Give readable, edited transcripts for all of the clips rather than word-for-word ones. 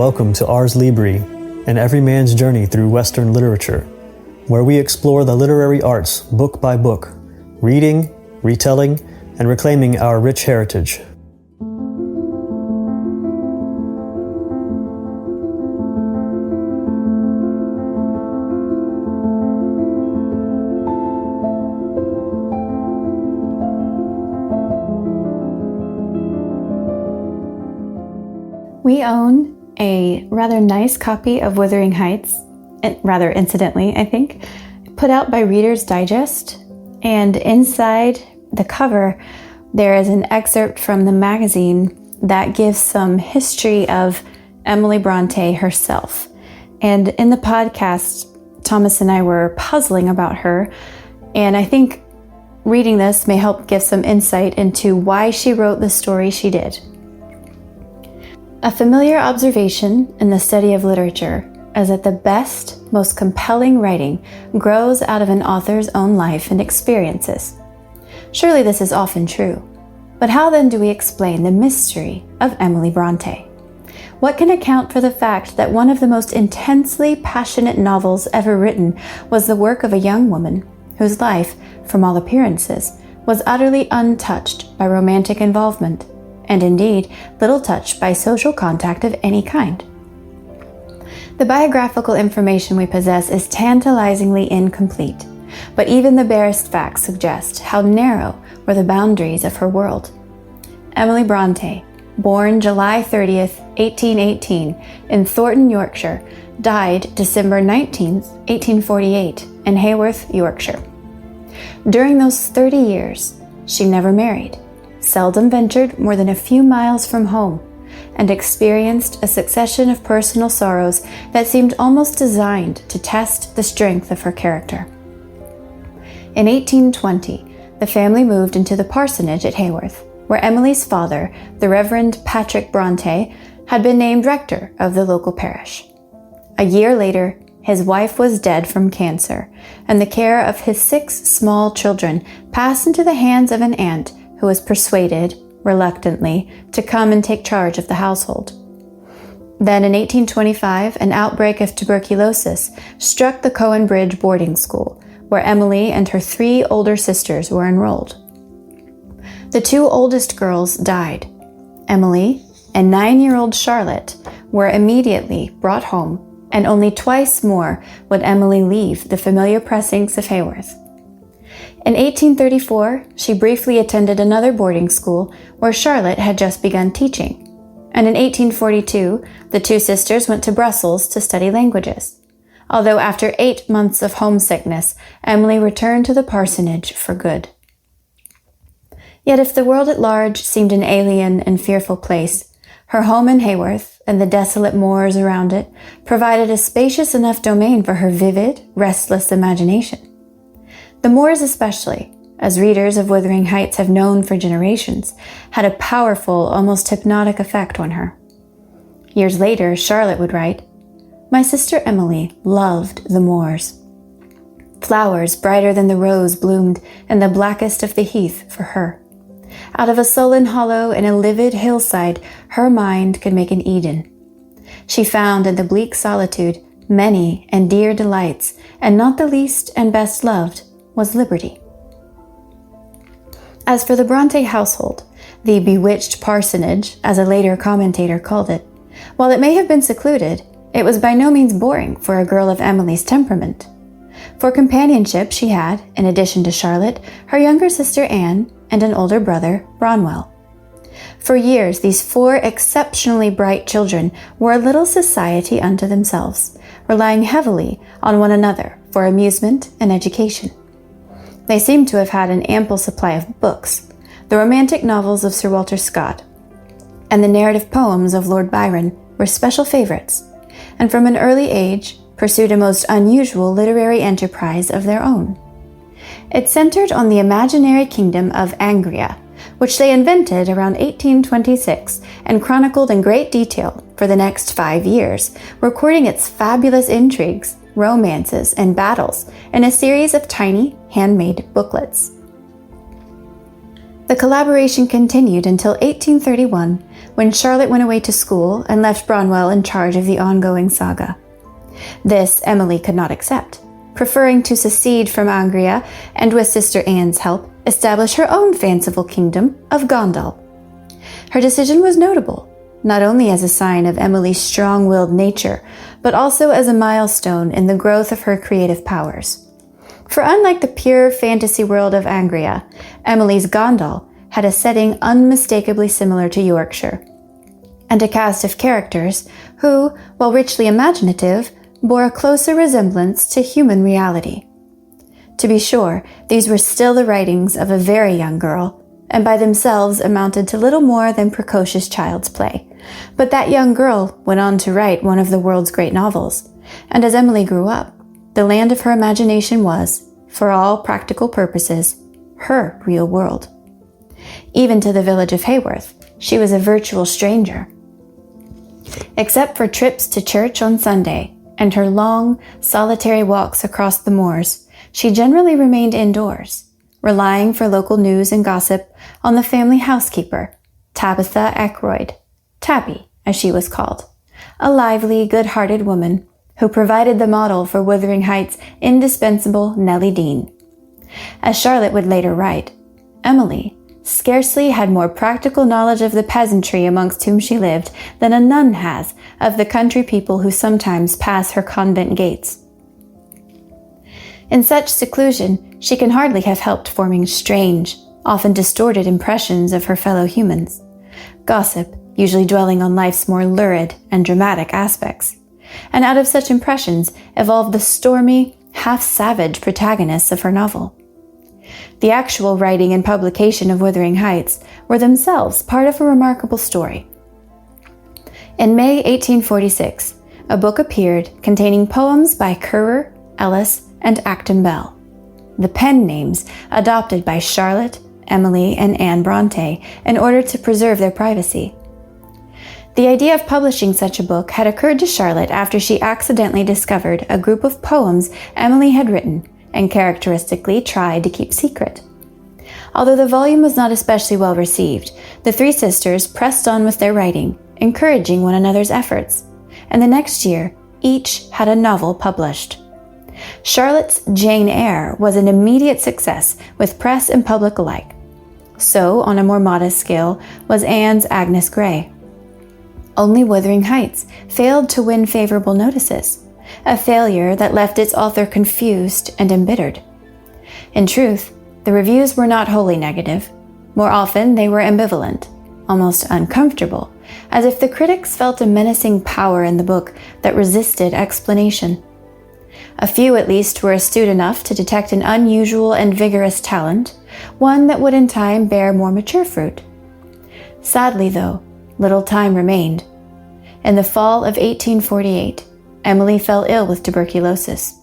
welcome to Ars Libri, an everyman's journey through Western literature, where we explore the literary arts book by book, reading, retelling, and reclaiming our rich heritage. We own a rather nice copy of Wuthering Heights, rather incidentally, I think, put out by Reader's Digest. And inside the cover, there is an excerpt from the magazine that gives some history of Emily Brontë herself. And in the podcast, Thomas and I were puzzling about her, and I think reading this may help give some insight into why she wrote the story she did. A familiar observation in the study of literature is that the best, most compelling writing grows out of an author's own life and experiences. Surely this is often true, but how then do we explain the mystery of Emily Brontë? What can account for the fact that one of the most intensely passionate novels ever written was the work of a young woman whose life, from all appearances, was utterly untouched by romantic involvement, and indeed little touched by social contact of any kind? The biographical information we possess is tantalizingly incomplete, but even the barest facts suggest how narrow were the boundaries of her world. Emily Brontë, born July 30th, 1818, in Thornton, Yorkshire, died December 19th, 1848, in Haworth, Yorkshire. During those 30 years, she never married, seldom ventured more than a few miles from home, and experienced a succession of personal sorrows that seemed almost designed to test the strength of her character. In 1820, the family moved into the parsonage at Haworth, where Emily's father, the Reverend Patrick Brontë, had been named rector of the local parish. A year later, his wife was dead from cancer, and the care of his 6 small children passed into the hands of an aunt who was persuaded, reluctantly, to come and take charge of the household. Then in 1825, an outbreak of tuberculosis struck the Cowan Bridge boarding school, where Emily and her 3 older sisters were enrolled. The 2 oldest girls died. Emily and 9-year-old Charlotte were immediately brought home, and only twice more would Emily leave the familiar precincts of Haworth. In 1834, she briefly attended another boarding school where Charlotte had just begun teaching, and in 1842, the 2 sisters went to Brussels to study languages, although after 8 months of homesickness, Emily returned to the parsonage for good. Yet if the world at large seemed an alien and fearful place, her home in Haworth and the desolate moors around it provided a spacious enough domain for her vivid, restless imagination. The moors especially, as readers of Wuthering Heights have known for generations, had a powerful, almost hypnotic effect on her. Years later, Charlotte would write, "My sister Emily loved the moors. Flowers brighter than the rose bloomed in the blackest of the heath for her. Out of a sullen hollow in a livid hillside, her mind could make an Eden. She found in the bleak solitude many and dear delights, and not the least and best loved was liberty." As for the Brontë household, the bewitched parsonage, as a later commentator called it, while it may have been secluded, it was by no means boring for a girl of Emily's temperament. For companionship she had, in addition to Charlotte, her younger sister Anne and an older brother, Bronwell. For years, these 4 exceptionally bright children were a little society unto themselves, relying heavily on one another for amusement and education. They seem to have had an ample supply of books, the romantic novels of Sir Walter Scott, and the narrative poems of Lord Byron were special favorites, and from an early age pursued a most unusual literary enterprise of their own. It centered on the imaginary kingdom of Angria, which they invented around 1826 and chronicled in great detail for the next 5 years, recording its fabulous intrigues, romances, and battles in a series of tiny, handmade booklets. The The collaboration continued until 1831, when Charlotte went away to school and left Branwell in charge of the ongoing saga. This Emily could not accept, preferring to secede from Angria and, with Sister Anne's help, establish her own fanciful kingdom of Gondal. Her decision was notable, not only as a sign of Emily's strong-willed nature, but also as a milestone in the growth of her creative powers. For unlike the pure fantasy world of Angria, Emily's Gondal had a setting unmistakably similar to Yorkshire, and a cast of characters who, while richly imaginative, bore a closer resemblance to human reality. To be sure, these were still the writings of a very young girl, and by themselves amounted to little more than precocious child's play. But that young girl went on to write one of the world's great novels, and as Emily grew up, the land of her imagination was, for all practical purposes, her real world. Even to the village of Haworth, she was a virtual stranger. Except for trips to church on Sunday and her long, solitary walks across the moors, she generally remained indoors, relying for local news and gossip on the family housekeeper, Tabitha Ackroyd, Tabby, as she was called, a lively, good-hearted woman who provided the model for Wuthering Heights' indispensable Nellie Dean. As Charlotte would later write, Emily scarcely had more practical knowledge of the peasantry amongst whom she lived than a nun has of the country people who sometimes pass her convent gates. In such seclusion, she can hardly have helped forming strange, often distorted impressions of her fellow humans. Gossip usually dwelling on life's more lurid and dramatic aspects. And out of such impressions evolved the stormy, half-savage protagonists of her novel. The actual writing and publication of Wuthering Heights were themselves part of a remarkable story. In May 1846, a book appeared containing poems by Currer, Ellis, and Acton Bell, the pen names adopted by Charlotte, Emily, and Anne Brontë in order to preserve their privacy. The idea of publishing such a book had occurred to Charlotte after she accidentally discovered a group of poems Emily had written and characteristically tried to keep secret. Although the volume was not especially well received, the three sisters pressed on with their writing, encouraging one another's efforts, and the next year, each had a novel published. Charlotte's Jane Eyre was an immediate success with press and public alike. So, on a more modest scale, was Anne's Agnes Grey. Only Wuthering Heights failed to win favorable notices, a failure that left its author confused and embittered. In truth, the reviews were not wholly negative. More often, they were ambivalent, almost uncomfortable, as if the critics felt a menacing power in the book that resisted explanation. A few, at least, were astute enough to detect an unusual and vigorous talent, one that would in time bear more mature fruit. Sadly, though, little time remained. In the fall of 1848, Emily fell ill with tuberculosis.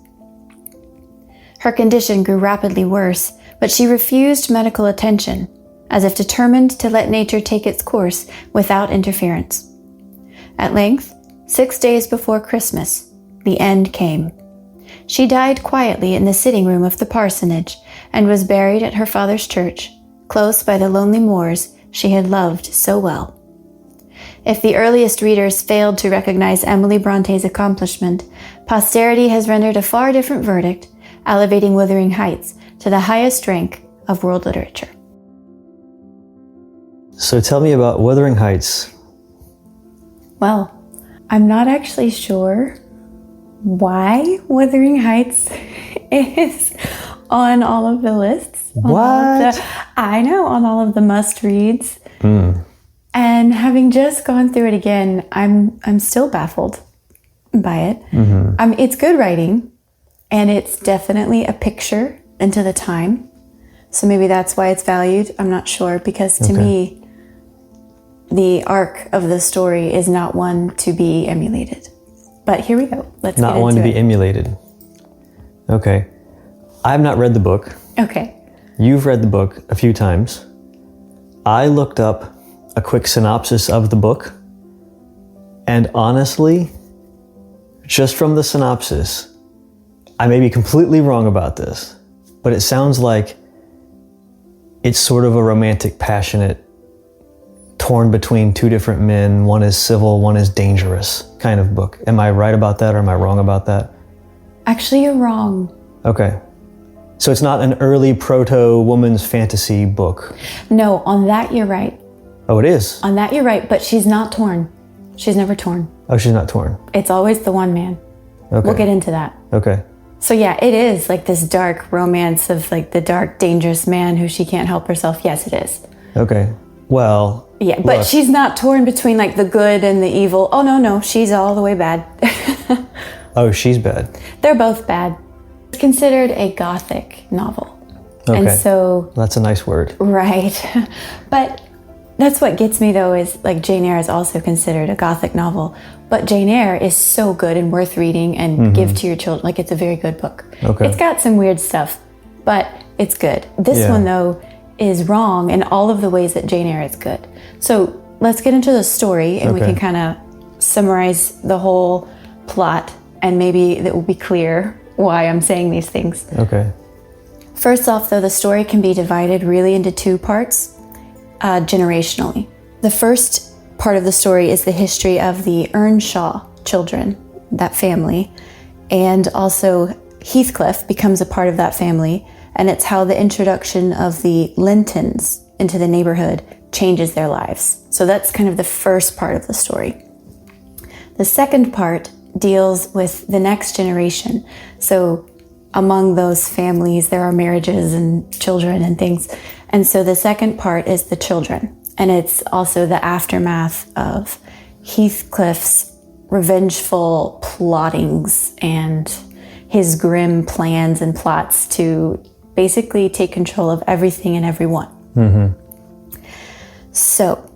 Her condition grew rapidly worse, but she refused medical attention, as if determined to let nature take its course without interference. At length, 6 days before Christmas, the end came. She died quietly in the sitting room of the parsonage and was buried at her father's church, close by the lonely moors she had loved so well. If the earliest readers failed to recognize Emily Bronte's accomplishment, posterity has rendered a far different verdict, elevating Wuthering Heights to the highest rank of world literature. So tell me about Wuthering Heights. Well, I'm not actually sure why Wuthering Heights is on all of the lists. What? On all of the must-reads. And having just gone through it again, I'm still baffled by it. It's good writing, and it's definitely a picture into the time. So maybe that's why it's valued. I'm not sure, because to me, the arc of the story is not one to be emulated. But here we go. Let's get into it. Not one to be emulated. Okay. I've not read the book. Okay. You've read the book a few times. I looked up a quick synopsis of the book, and honestly, just from the synopsis, I may be completely wrong about this, but it sounds like it's sort of a romantic, passionate, torn between two different men. One is civil, one is dangerous kind of book. Am I right about that, or am I wrong about that? Actually, you're wrong. Okay. So it's not an early proto-woman's fantasy book. No, on that you're right. Oh, it is? On that you're right, but she's not torn. She's never torn. Oh, she's not torn. It's always the one man. Okay. We'll get into that. Okay. So yeah, it is like this dark romance of like the dark, dangerous man who she can't help herself. Yes, it is. Okay. Well... Yeah, but look. she's not torn between like the good and the evil. Oh, no, she's all the way bad. Oh, she's bad. They're both bad. It's considered a gothic novel. Okay. And so... That's a nice word. Right. But that's what gets me though, is like Jane Eyre is also considered a gothic novel. But Jane Eyre is so good and worth reading and give to your children. Like, it's a very good book. Okay. It's got some weird stuff, but it's good. This one though is wrong in all of the ways that Jane Eyre is good. So let's get into the story, and we can kind of summarize the whole plot, and maybe it will be clear why I'm saying these things. Okay. First off, though, the story can be divided really into two parts, generationally. The first part of the story is the history of the Earnshaw children, that family, and also Heathcliff becomes a part of that family, and it's how the introduction of the Lintons into the neighborhood changes their lives. So that's kind of the first part of the story. The second part deals with the next generation. So among those families, there are marriages and children and things. And so the second part is the children. And it's also the aftermath of Heathcliff's revengeful plottings and his grim plans and plots to basically take control of everything and everyone. Mm-hmm. So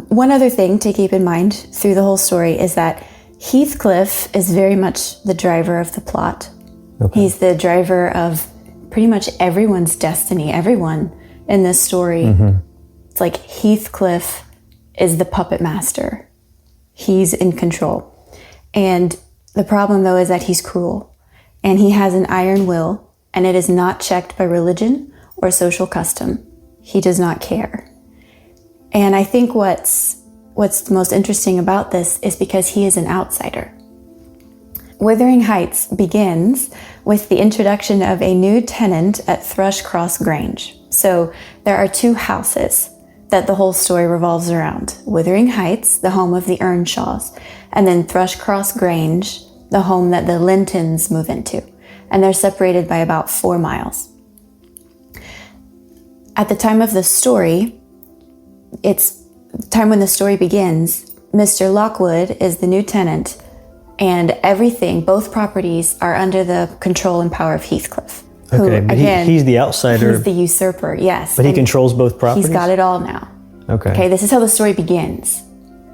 one other thing to keep in mind through the whole story is that Heathcliff is very much the driver of the plot. Okay. He's the driver of pretty much everyone's destiny, everyone in this story. Mm-hmm. It's like Heathcliff is the puppet master. He's in control. And the problem, though, is that he's cruel. And he has an iron will, and it is not checked by religion or social custom. He does not care. And I think what's the most interesting about this is because he is an outsider. Wuthering Heights begins with the introduction of a new tenant at Thrushcross Grange. So there are two houses that the whole story revolves around. Wuthering Heights, the home of the Earnshaws, and then Thrushcross Grange, the home that the Lintons move into. And they're separated by about 4 miles. At the time of the story, it's the time when the story begins, Mr. Lockwood is the new tenant, and everything, both properties, are under the control and power of Heathcliff. Okay, who, but again, he's the outsider. He's the usurper, yes. But he controls both properties? He's got it all now. Okay, this is how the story begins.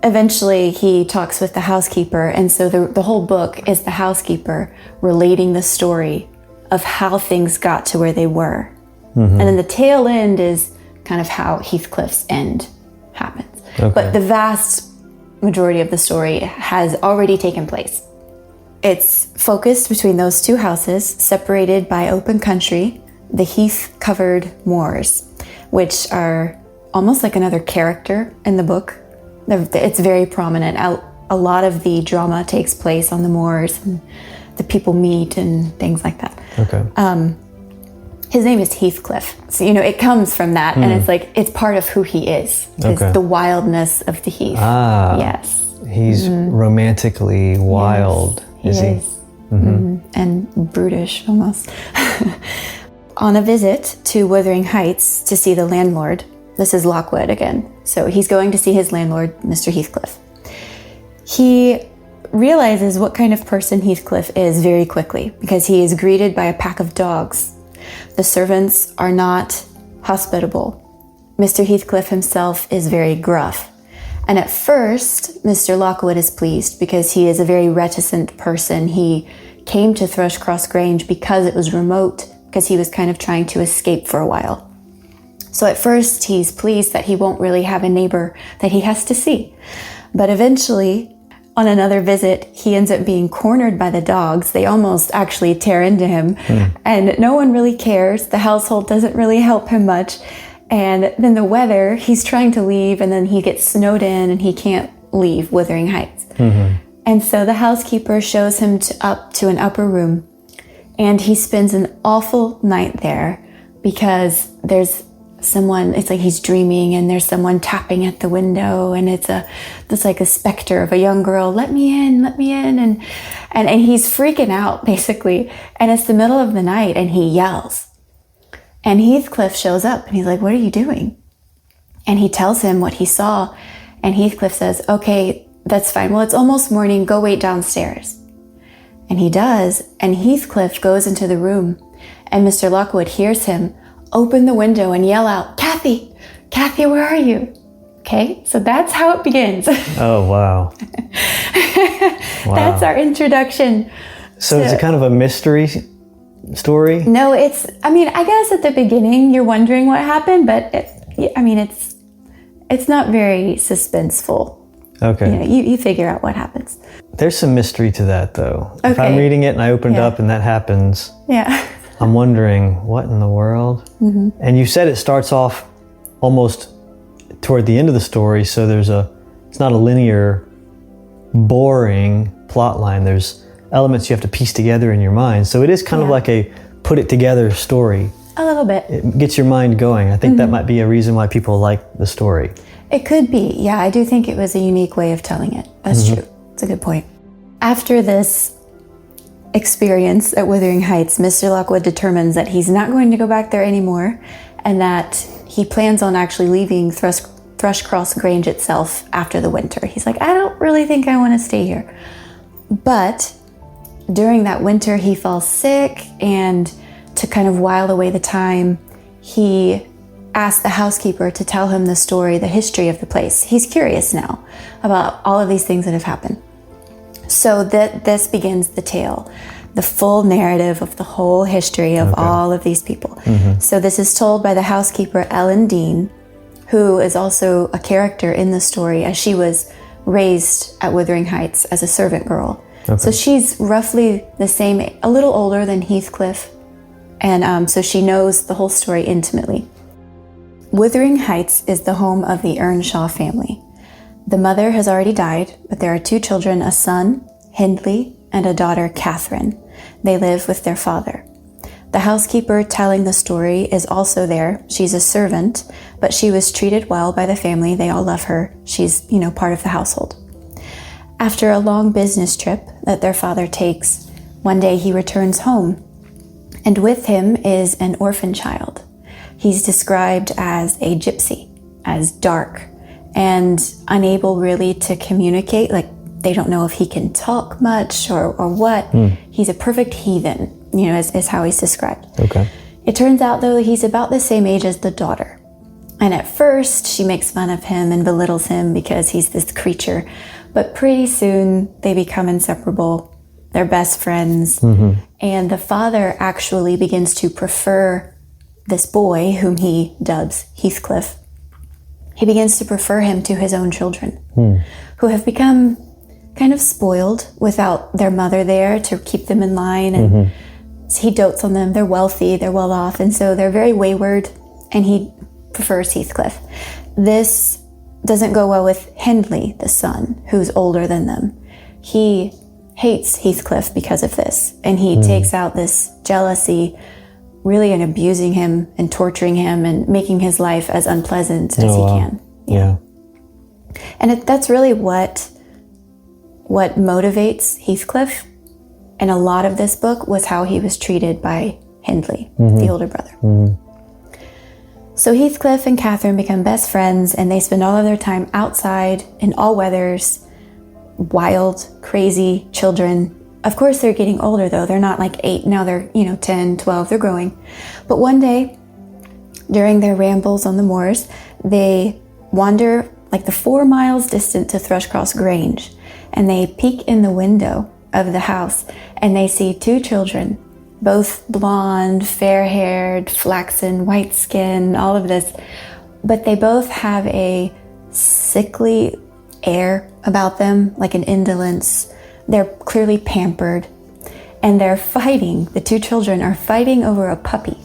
Eventually, he talks with the housekeeper, and so the whole book is the housekeeper relating the story of how things got to where they were. Mm-hmm. And then the tail end is kind of how Heathcliff's end happens. Okay. But the vast majority of the story has already taken place. It's focused between those two houses, separated by open country, the heath-covered moors, which are almost like another character in the book. It's very prominent. A lot of the drama takes place on the moors, and the people meet and things like that. Okay. His name is Heathcliff. So, it comes from that, and it's like, it's part of who he is. Okay. The wildness of the heath. Ah. Yes. He's romantically wild, yes, is he? Mm-hmm. Mm-hmm. And brutish, almost. On a visit to Wuthering Heights to see the landlord, this is Lockwood again. So he's going to see his landlord, Mr. Heathcliff. He realizes what kind of person Heathcliff is very quickly, because he is greeted by a pack of dogs. The servants are not hospitable. Mr. Heathcliff himself is very gruff. And at first, Mr. Lockwood is pleased because he is a very reticent person. He came to Thrushcross Grange because it was remote, because he was kind of trying to escape for a while. So at first, he's pleased that he won't really have a neighbor that he has to see. But eventually, on another visit, he ends up being cornered by the dogs. They almost actually tear into him, and no one really cares. The household doesn't really help him much. And then the weather, he's trying to leave and then he gets snowed in and he can't leave Wuthering Heights. And so the housekeeper shows him up to an upper room, and he spends an awful night there because there's someone, it's like he's dreaming and there's someone tapping at the window, and it's like a specter of a young girl, let me in, and he's freaking out basically, and it's the middle of the night and he yells, and Heathcliff shows up and he's like, what are you doing? And he tells him what he saw, and Heathcliff says, okay, that's fine, well, it's almost morning, go wait downstairs. And he does, and Heathcliff goes into the room, and Mr. Lockwood hears him open the window and yell out, Kathy, where are you? Okay, so that's how it begins. Oh, wow. That's our introduction. So it's a kind of a mystery story? No, I guess at the beginning you're wondering what happened, but it's not very suspenseful. Okay. You figure out what happens. There's some mystery to that, though. Okay. If I'm reading it and I opened up and that happens, I'm wondering, what in the world? And you said it starts off almost toward the end of the story, so it's not a linear, boring plot line. There's elements you have to piece together in your mind. So it is kind of like a put it together story. A little bit. It gets your mind going. I think that might be a reason why people like the story. It could be. Yeah, I do think it was a unique way of telling it. That's true. It's a good point. After this experience at Wuthering Heights, Mr. Lockwood determines that he's not going to go back there anymore, and that he plans on actually leaving Thrushcross Grange itself after the winter. He's like, I don't really think I want to stay here. But during that winter, he falls sick, and to kind of while away the time, he asked the housekeeper to tell him the story, the history of the place. He's curious now about all of these things that have happened. So this begins the tale, the full narrative of the whole history of all of these people. So this is told by the housekeeper, Ellen Dean, who is also a character in the story, as she was raised at Wuthering Heights as a servant girl. So she's roughly the same, a little older than Heathcliff, and so she knows the whole story intimately. Wuthering Heights is the home of the Earnshaw family. The mother has already died, but there are 2 children, a son, Hindley, and a daughter, Catherine. They live with their father. The housekeeper telling the story is also there. She's a servant, but she was treated well by the family. They all love her. She's, part of the household. After a long business trip that their father takes, one day he returns home, and with him is an orphan child. He's described as a gypsy, as dark, and unable really to communicate. Like, they don't know if he can talk much or what. He's a perfect heathen, is how he's described. Okay. It turns out, though, that he's about the same age as the daughter. And at first, she makes fun of him and belittles him because he's this creature. But pretty soon, they become inseparable. They're best friends. And the father actually begins to prefer this boy, whom he dubs Heathcliff. He begins to prefer him to his own children, who have become kind of spoiled without their mother there to keep them in line. And he dotes on them. They're wealthy, they're well off, and so they're very wayward, and he prefers Heathcliff. This doesn't go well with Hindley, the son, who's older than them. He hates Heathcliff because of this, and he takes out this jealousy really in abusing him and torturing him and making his life as unpleasant as he can. Yeah. And that's really what motivates Heathcliff. And a lot of this book was how he was treated by Hindley, the older brother. So Heathcliff and Catherine become best friends, and they spend all of their time outside in all weathers, wild, crazy children. Of course, they're getting older, though. They're not like 8. Now they're, 10, 12. They're growing. But one day, during their rambles on the moors, they wander like the 4 miles distant to Thrushcross Grange, and they peek in the window of the house, and they see 2 children, both blonde, fair-haired, flaxen, white skin, all of this. But they both have a sickly air about them, like an indolence. They're clearly pampered, and they're fighting. The 2 children are fighting over a puppy.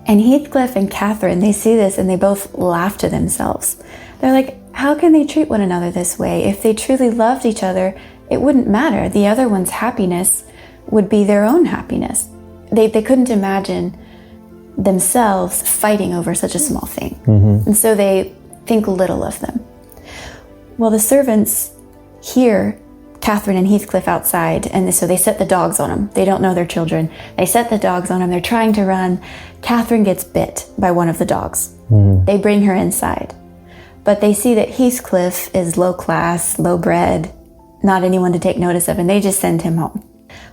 And Heathcliff and Catherine, they see this and they both laugh to themselves. They're like, how can they treat one another this way? If they truly loved each other, it wouldn't matter. The other one's happiness would be their own happiness. They couldn't imagine themselves fighting over such a small thing. And so they think little of them. Well, the servants hear Catherine and Heathcliff outside, and so they set the dogs on them. They don't know their children. They set the dogs on them. They're trying to run. Catherine gets bit by one of the dogs. They bring her inside. But they see that Heathcliff is low class, low bred, not anyone to take notice of, and they just send him home.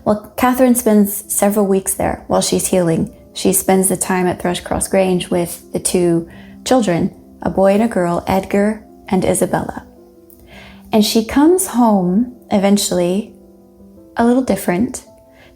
Well, Catherine spends several weeks there while she's healing. She spends the time at Thrushcross Grange with the two children, a boy and a girl, Edgar and Isabella. And she comes home eventually a little different.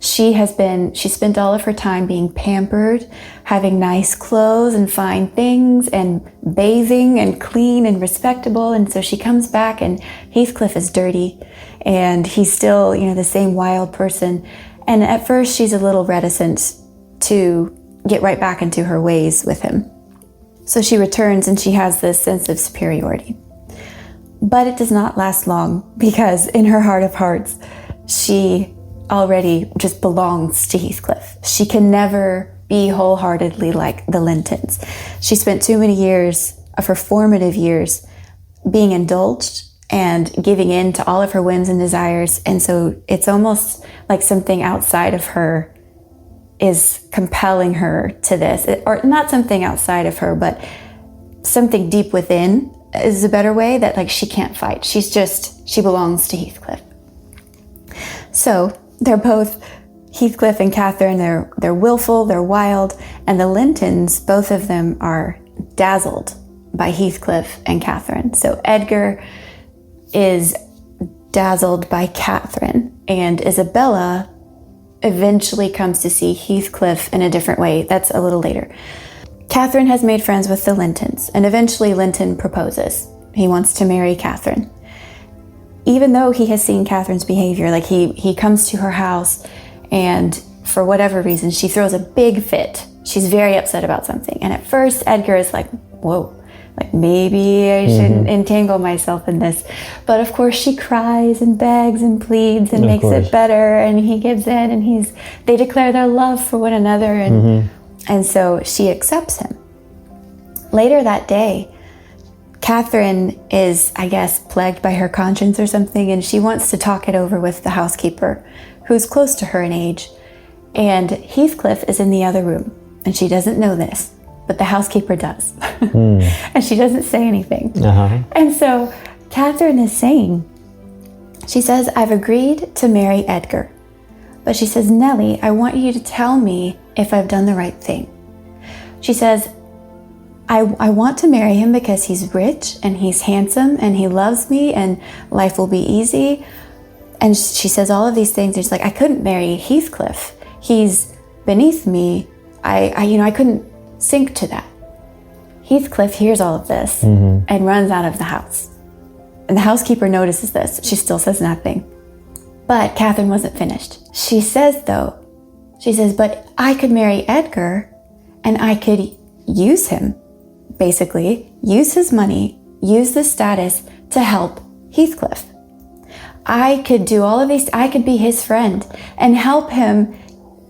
She spent all of her time being pampered, having nice clothes and fine things and bathing and clean and respectable. And so she comes back and Heathcliff is dirty and he's still, the same wild person. And at first she's a little reticent to get right back into her ways with him. So she returns and she has this sense of superiority. But it does not last long because in her heart of hearts, she already just belongs to Heathcliff. She can never be wholeheartedly like the Lintons. She spent too many years of her formative years being indulged and giving in to all of her whims and desires. And so it's almost like something outside of her is compelling her to this, or not something outside of her, but something deep within is a better way, that like she can't fight. She belongs to Heathcliff. So they're both, Heathcliff and Catherine, they're willful, they're wild, and the Lintons, both of them are dazzled by Heathcliff and Catherine. So Edgar is dazzled by Catherine, and Isabella eventually comes to see Heathcliff in a different way. That's a little later. Catherine has made friends with the Lintons, and eventually Linton proposes. He wants to marry Catherine. Even though he has seen Catherine's behavior, like he comes to her house, and for whatever reason, she throws a big fit. She's very upset about something. And at first, Edgar is like, whoa, like maybe I shouldn't entangle myself in this. But of course, she cries and begs and pleads and makes it better, and he gives in, and they declare their love for one another, and so she accepts him. Later that day, Catherine is, I guess, plagued by her conscience or something, and she wants to talk it over with the housekeeper, who's close to her in age. And Heathcliff is in the other room, and she doesn't know this, but the housekeeper does. And she doesn't say anything. And so Catherine is saying, she says, I've agreed to marry Edgar. But she says, Nellie, I want you to tell me if I've done the right thing. She says, I want to marry him because he's rich and he's handsome and he loves me and life will be easy. And she says all of these things. And she's like, I couldn't marry Heathcliff. He's beneath me. I couldn't sink to that. Heathcliff hears all of this and runs out of the house. And the housekeeper notices this. She still says nothing. But Catherine wasn't finished. She says, but I could marry Edgar and I could use him, basically, use his money, use the status to help Heathcliff. I could do all of these, I could be his friend and help him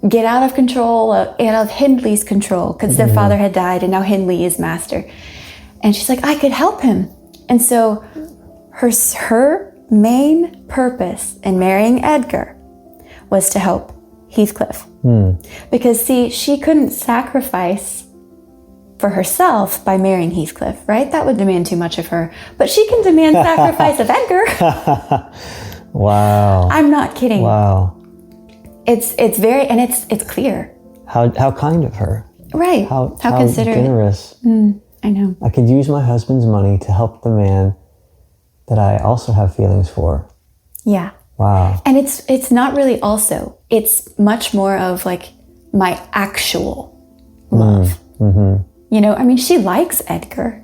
get out of control, out of Hindley's control, because their father had died and now Hindley is master. And she's like, I could help him. And so her main purpose in marrying Edgar was to help Heathcliff. Because see, she couldn't sacrifice for herself by marrying Heathcliff, right? That would demand too much of her. But she can demand sacrifice of Edgar. Wow. I'm not kidding. Wow. It's very, and it's clear. How kind of her. Right. How considerate. Generous. I know. I could use my husband's money to help the man that I also have feelings for. Yeah. Wow. And it's not really also. It's much more of like my actual love. She likes Edgar.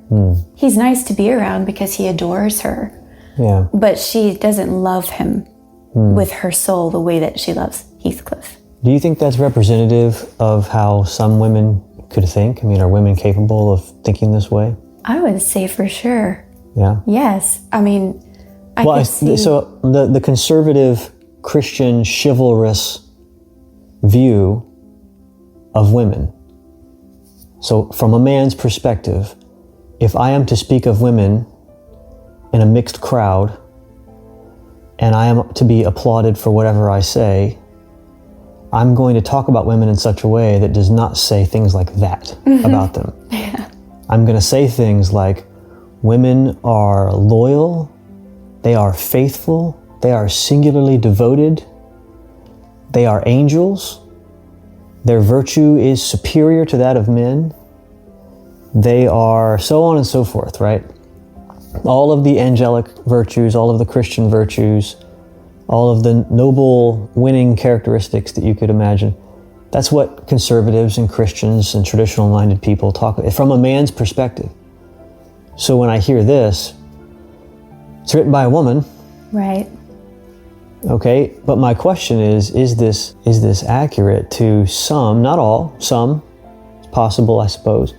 He's nice to be around because he adores her. Yeah. But she doesn't love him with her soul the way that she loves Heathcliff. Do you think that's representative of how some women could think? I mean, are women capable of thinking this way? I would say for sure. Yeah. Yes. I mean, so the conservative Christian chivalrous view of women. So from a man's perspective, if I am to speak of women in a mixed crowd and I am to be applauded for whatever I say, I'm going to talk about women in such a way that does not say things like that about them. Yeah. I'm going to say things like, women are loyal, they are faithful, they are singularly devoted, they are angels, their virtue is superior to that of men, they are so on and so forth, right? All of the angelic virtues, all of the Christian virtues, all of the noble winning characteristics that you could imagine. That's what conservatives and Christians and traditional minded people talk about from a man's perspective. So when I hear this, it's written by a woman. Right. Okay, but my question is this accurate to some, not all, some? It's possible, I suppose.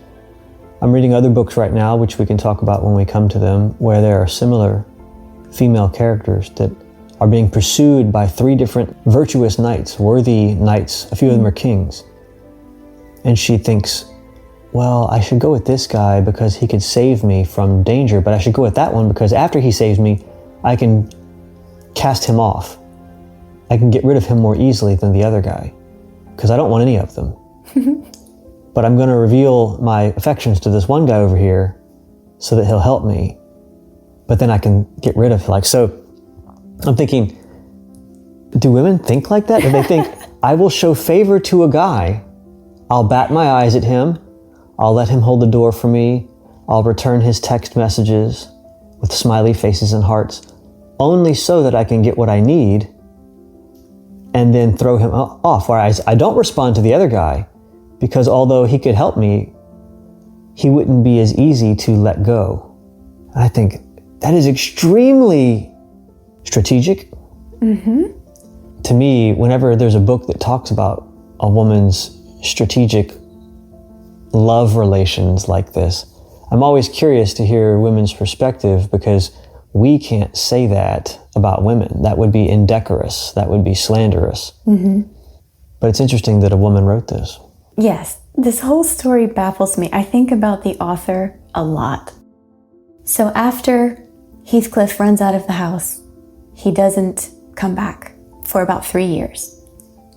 I'm reading other books right now, which we can talk about when we come to them, where there are similar female characters that are being pursued by 3 different virtuous knights, worthy knights. A few of them are kings. And she thinks, well, I should go with this guy because he could save me from danger, but I should go with that one because after he saves me, I can cast him off. I can get rid of him more easily than the other guy because I don't want any of them. But I'm going to reveal my affections to this one guy over here so that he'll help me. But then I can get rid of him. So I'm thinking, do women think like that? Do they think, I will show favor to a guy, I'll bat my eyes at him, I'll let him hold the door for me, I'll return his text messages with smiley faces and hearts, only so that I can get what I need, and then throw him off. Whereas I don't respond to the other guy, because although he could help me, he wouldn't be as easy to let go. I think that is extremely strategic. Mm-hmm. To me, whenever there's a book that talks about a woman's strategic love relations like this, I'm always curious to hear women's perspective because we can't say that about women. That would be indecorous. That would be slanderous. Mm-hmm. But it's interesting that a woman wrote this. Yes, this whole story baffles me. I think about the author a lot. So after Heathcliff runs out of the house, he doesn't come back for about 3 years.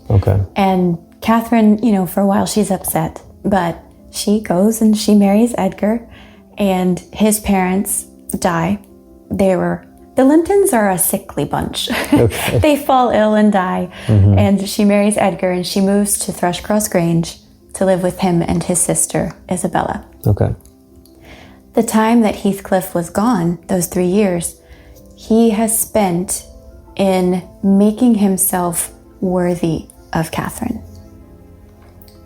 Okay. And Catherine, for a while she's upset, but she goes and she marries Edgar, and his parents die. The Lintons are a sickly bunch. Okay. They fall ill and die. Mm-hmm. And she marries Edgar and she moves to Thrushcross Grange to live with him and his sister, Isabella. Okay. The time that Heathcliff was gone, those 3 years, he has spent in making himself worthy of Catherine.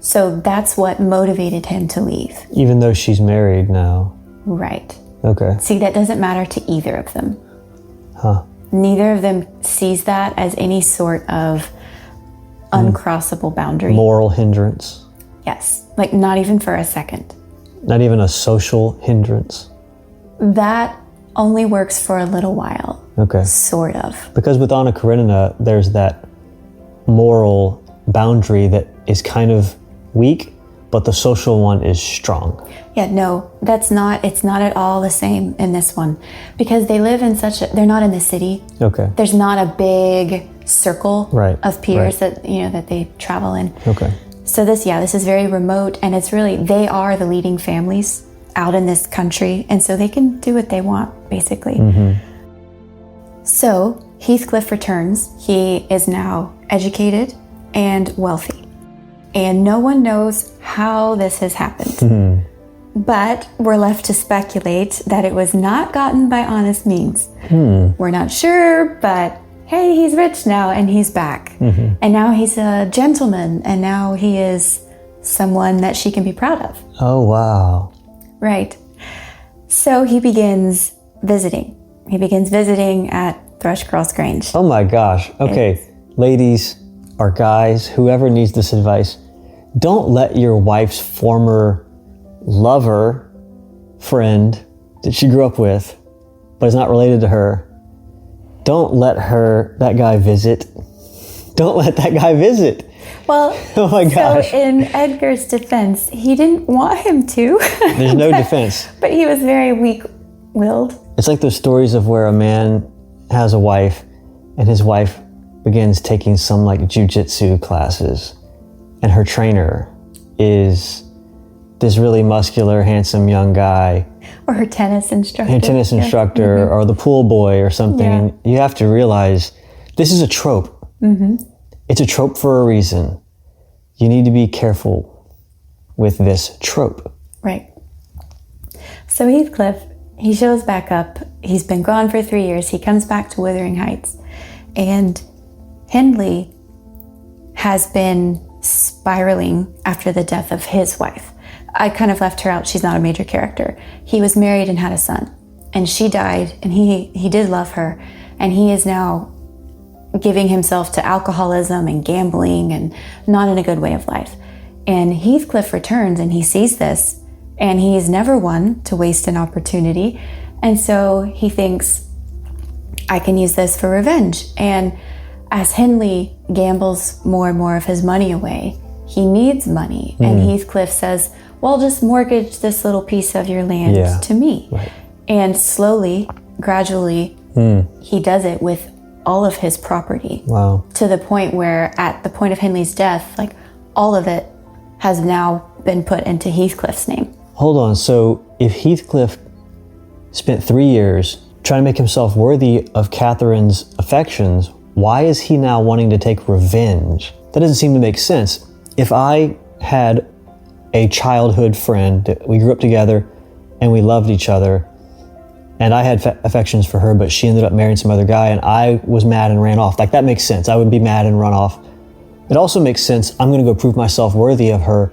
So that's what motivated him to leave. Even though she's married now. Right. Okay. See, that doesn't matter to either of them. Huh. Neither of them sees that as any sort of uncrossable boundary. Moral hindrance. Yes. Like not even for a second. Not even a social hindrance. That only works for a little while. Okay. Sort of. Because with Anna Karenina, there's that moral boundary that is kind of weak, but the social one is strong. Yeah, no, it's not at all the same in this one. Because they live in they're not in the city. Okay. There's not a big circle of peers right. that they travel in. Okay. So this is very remote, and it's really, they are the leading families out in this country, and so they can do what they want, basically. Mm-hmm. So Heathcliff returns. He is now educated and wealthy, and no one knows how this has happened. Mm-hmm. But we're left to speculate that it was not gotten by honest means. We're not sure, but hey, he's rich now and he's back. Mm-hmm. And now he's a gentleman, and now he is someone that she can be proud of. Oh, wow. Right. So he begins visiting. He begins visiting at Thrushcross Grange. Oh my gosh. Okay, ladies or guys, whoever needs this advice, don't let your wife's former lover, friend that she grew up with, but is not related to her, don't let that guy visit. Don't let that guy visit. Well, oh my gosh. So in Edgar's defense, he didn't want him to. There's no defense. But he was very weak-willed. It's like those stories of where a man has a wife and his wife begins taking some like jujitsu classes, and her trainer is this really muscular, handsome young guy. Or her tennis instructor. Her tennis instructor, mm-hmm. or the pool boy or something. Yeah. And you have to realize this is a trope. Mm-hmm. It's a trope for a reason. You need to be careful with this trope. Right. So Heathcliff, he shows back up. He's been gone for 3 years. He comes back to Wuthering Heights. And Hindley has been spiraling after the death of his wife. I kind of left her out. She's not a major character. He was married and had a son. And she died, and he did love her. And he is now giving himself to alcoholism and gambling and not in a good way of life. And Heathcliff returns and he sees this, and he is never one to waste an opportunity. And so he thinks, I can use this for revenge. And as Hindley gambles more and more of his money away, he needs money. And Heathcliff says, well, just mortgage this little piece of your land to me. Right. And slowly, gradually, he does it with all of his property. Wow. To the point where at the point of Hindley's death, like all of it has now been put into Heathcliff's name. Hold on. So if Heathcliff spent 3 years trying to make himself worthy of Catherine's affections, why is he now wanting to take revenge? That doesn't seem to make sense. If I had a childhood friend that we grew up together and we loved each other, and I had affections for her, but she ended up marrying some other guy, and I was mad and ran off. Like, that makes sense. I would be mad and run off. It also makes sense. I'm going to go prove myself worthy of her,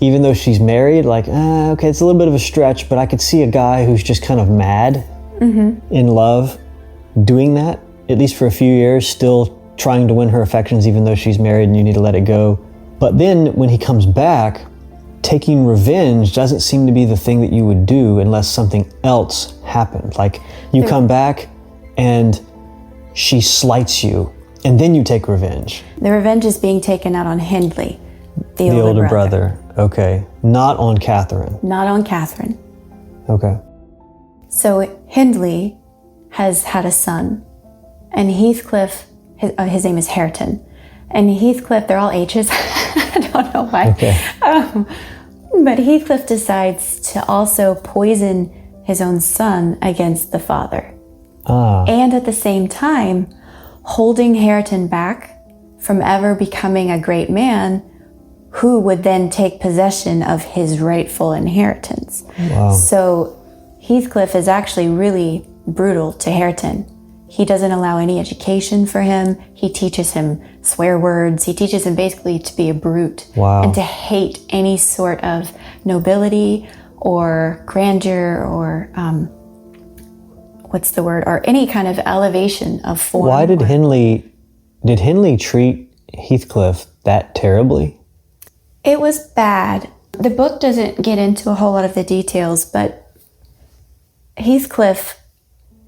even though she's married. Like, okay, it's a little bit of a stretch, but I could see a guy who's just kind of mad in love doing that, at least for a few years, still trying to win her affections, even though she's married and you need to let it go. But then when he comes back, taking revenge doesn't seem to be the thing that you would do unless something else happened. Like, you come back and she slights you, and then you take revenge. The revenge is being taken out on Hindley, the older brother. Okay. Not on Catherine. Not on Catherine. Okay. So Hindley has had a son, and Heathcliff, his name is Hareton. And Heathcliff, they're all H's. I don't know why. Okay. But Heathcliff decides to also poison his own son against the father. And at the same time, holding Hareton back from ever becoming a great man who would then take possession of his rightful inheritance. Wow. So Heathcliff is actually really brutal to Hareton. He doesn't allow any education for him. He teaches him swear words. He teaches him basically to be a brute. Wow. And to hate any sort of nobility or grandeur or or any kind of elevation of form. Why did Hindley treat Heathcliff that terribly? It was bad. The book doesn't get into a whole lot of the details, but Heathcliff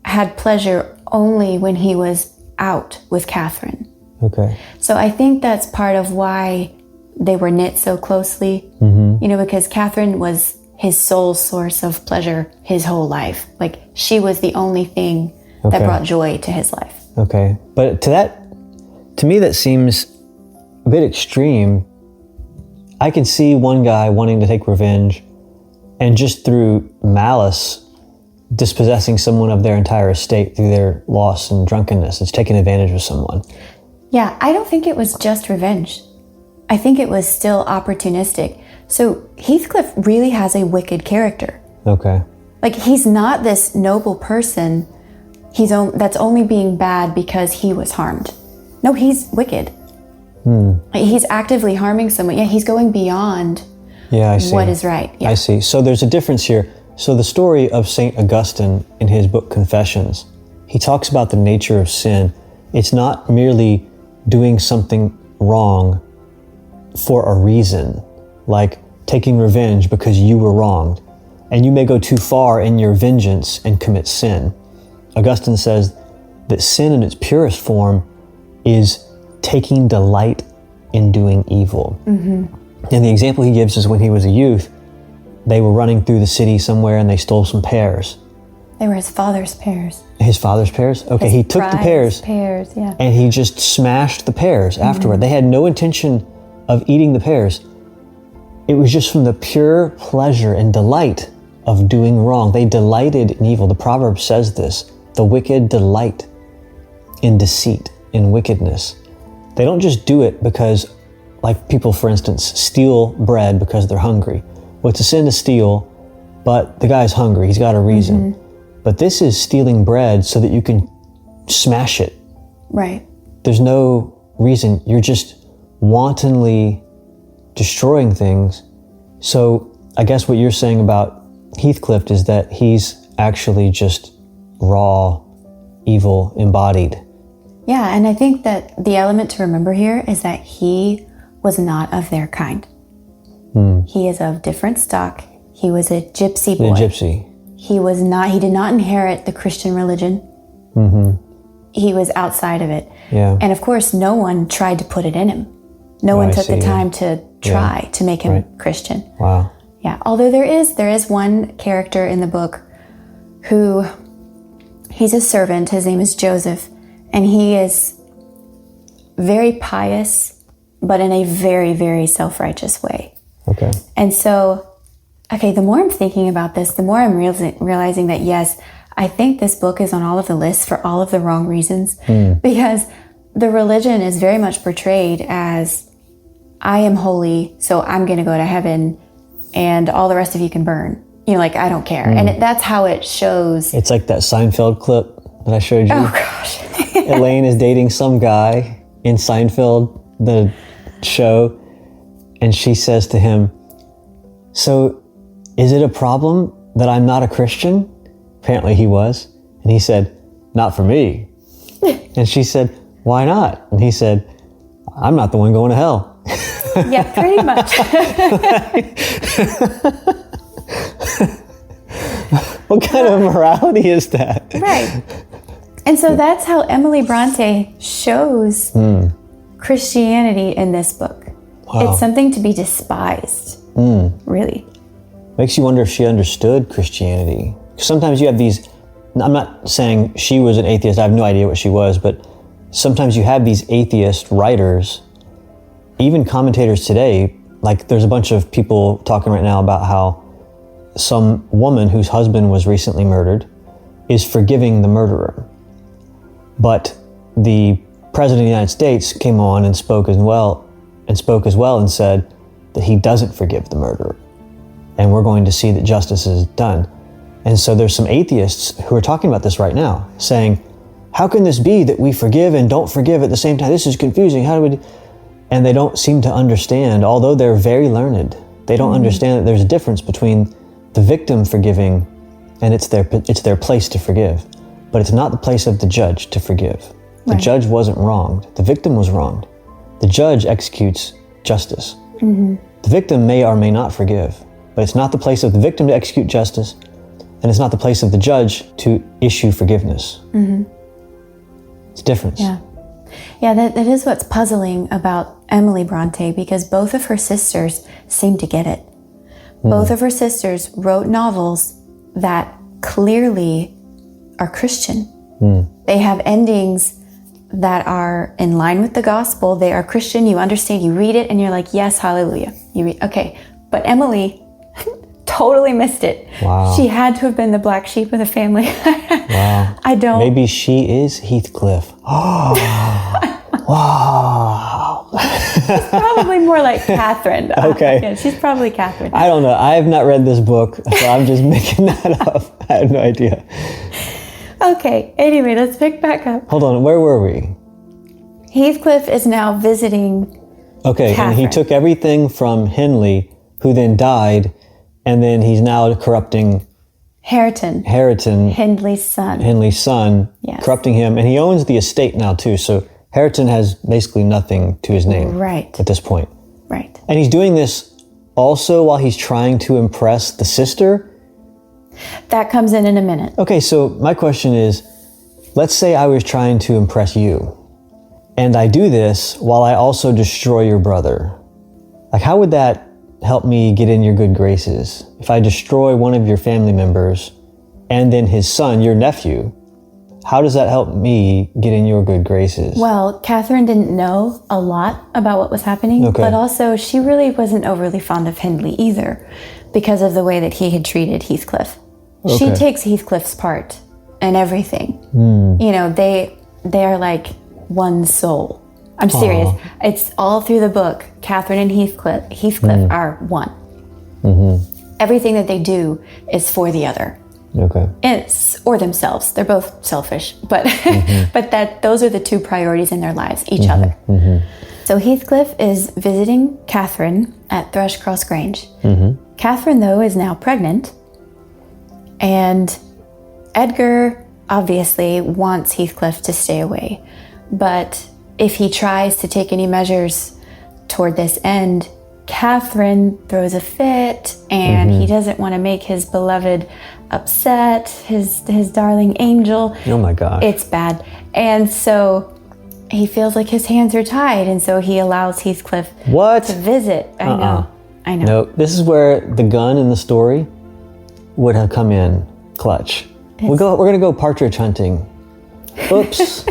had pleasure only when he was out with Catherine. Okay. So I think that's part of why they were knit so closely, because Catherine was his sole source of pleasure his whole life. Like, she was the only thing that brought joy to his life. Okay. But to me, that seems a bit extreme. I can see one guy wanting to take revenge and just through malice dispossessing someone of their entire estate through their loss and drunkenness. It's taking advantage of someone. Yeah, I don't think it was just revenge. I think it was still opportunistic. So Heathcliff really has a wicked character. Okay. Like, he's not this noble person that's only being bad because he was harmed. No, he's wicked. He's actively harming someone. Yeah, he's going beyond what is right. Yeah. I see. So there's a difference here. So the story of St. Augustine in his book Confessions, he talks about the nature of sin. It's not merely doing something wrong for a reason, like taking revenge because you were wronged. And you may go too far in your vengeance and commit sin. Augustine says that sin in its purest form is taking delight in doing evil. And the example he gives is when he was a youth, they were running through the city somewhere and they stole some pears. They were his father's pears. His father's pears? Okay, he took the pears. Yeah. And he just smashed the pears afterward. They had no intention of eating the pears. It was just from the pure pleasure and delight of doing wrong. They delighted in evil. The proverb says this: the wicked delight in deceit, in wickedness. They don't just do it because, like people, for instance, steal bread because they're hungry. Well, it's a sin to steal, but the guy's hungry. He's got a reason. But this is stealing bread so that you can smash it. Right. There's no reason. You're just wantonly destroying things. So I guess what you're saying about Heathcliff is that he's actually just raw evil embodied. Yeah, and I think that the element to remember here is that he was not of their kind. He is of different stock. He was a gypsy boy. A gypsy. He did not inherit the Christian religion. He was outside of it. Yeah. And of course, no one tried to put it in him. No one took the time to try to make him Christian. Wow. Yeah. Although there is one character in the book who, he's a servant. His name is Joseph. And he is very pious, but in a very, very self-righteous way. Okay. And so, the more I'm thinking about this, the more I'm realizing that, yes, I think this book is on all of the lists for all of the wrong reasons. Because the religion is very much portrayed as, I am holy, so I'm going to go to heaven, and all the rest of you can burn. I don't care. And that's how it shows. It's like that Seinfeld clip that I showed you. Oh, gosh. Elaine is dating some guy in Seinfeld, the show, and she says to him, "So, is it a problem that I'm not a Christian?" Apparently he was. And he said, "Not for me." And she said, "Why not?" And he said, "I'm not the one going to hell." Yeah, pretty much. What kind of morality is that? Right. And so that's how Emily Brontë shows Christianity in this book. Wow. It's something to be despised, really. Makes you wonder if she understood Christianity. Sometimes you have these, I'm not saying she was an atheist, I have no idea what she was, but sometimes you have these atheist writers, even commentators today, like there's a bunch of people talking right now about how some woman whose husband was recently murdered is forgiving the murderer. But the President of the United States came on and spoke as well and said that he doesn't forgive the murderer. And we're going to see that justice is done. And so there's some atheists who are talking about this right now, saying, how can this be that we forgive and don't forgive at the same time? This is confusing. How do we... And they don't seem to understand, although they're very learned, they don't understand that there's a difference between the victim forgiving and it's their place to forgive. But it's not the place of the judge to forgive. The judge wasn't wronged. The victim was wronged. The judge executes justice. The victim may or may not forgive, but it's not the place of the victim to execute justice, and it's not the place of the judge to issue forgiveness. It's a difference. Yeah, that is what's puzzling about Emily Brontë, because both of her sisters seem to get it. Both of her sisters wrote novels that clearly are Christian. They have endings that are in line with the gospel. They are Christian. You understand, you read it, and you're like, yes, hallelujah. You read, okay. But Emily totally missed it. Wow. She had to have been the black sheep of the family. Wow. I don't... Maybe she is Heathcliff. Oh. Wow. She's probably more like Catherine. Okay. Yeah, she's probably Catherine. I don't know. I have not read this book, so I'm just making that up. I have no idea. Okay. Anyway, let's pick back up. Hold on. Where were we? Heathcliff is now visiting Okay, Catherine. and he took everything from Henley, who then died, and then he's now corrupting Hareton, Hindley's son, yes. Corrupting him, and he owns the estate now too, so Hareton has basically nothing to his name right. at this point. Right. And he's doing this also while he's trying to impress the sister? That comes in a minute. Okay, so my question is, let's say I was trying to impress you, and I do this while I also destroy your brother. Like, how would that help me get in your good graces? If I destroy one of your family members and then his son, your nephew, how does that help me get in your good graces? Well, Catherine didn't know a lot about what was happening, but also she really wasn't overly fond of Hindley either because of the way that he had treated Heathcliff. Okay. She takes Heathcliff's part in everything. You know, they are like one soul. I'm serious. It's all through the book. Catherine and Heathcliff are one. Everything that they do is for the other. Okay. Or themselves. They're both selfish, but but those are the two priorities in their lives, each other. So Heathcliff is visiting Catherine at Thrushcross Grange. Catherine, though, is now pregnant, and Edgar obviously wants Heathcliff to stay away. But if he tries to take any measures toward this end, Catherine throws a fit, and he doesn't want to make his beloved upset, his darling angel. Oh my gosh. It's bad. And so he feels like his hands are tied, and so he allows Heathcliff to visit. I know. No, this is where the gun in the story would have come in clutch. We're going to go partridge hunting. Oops.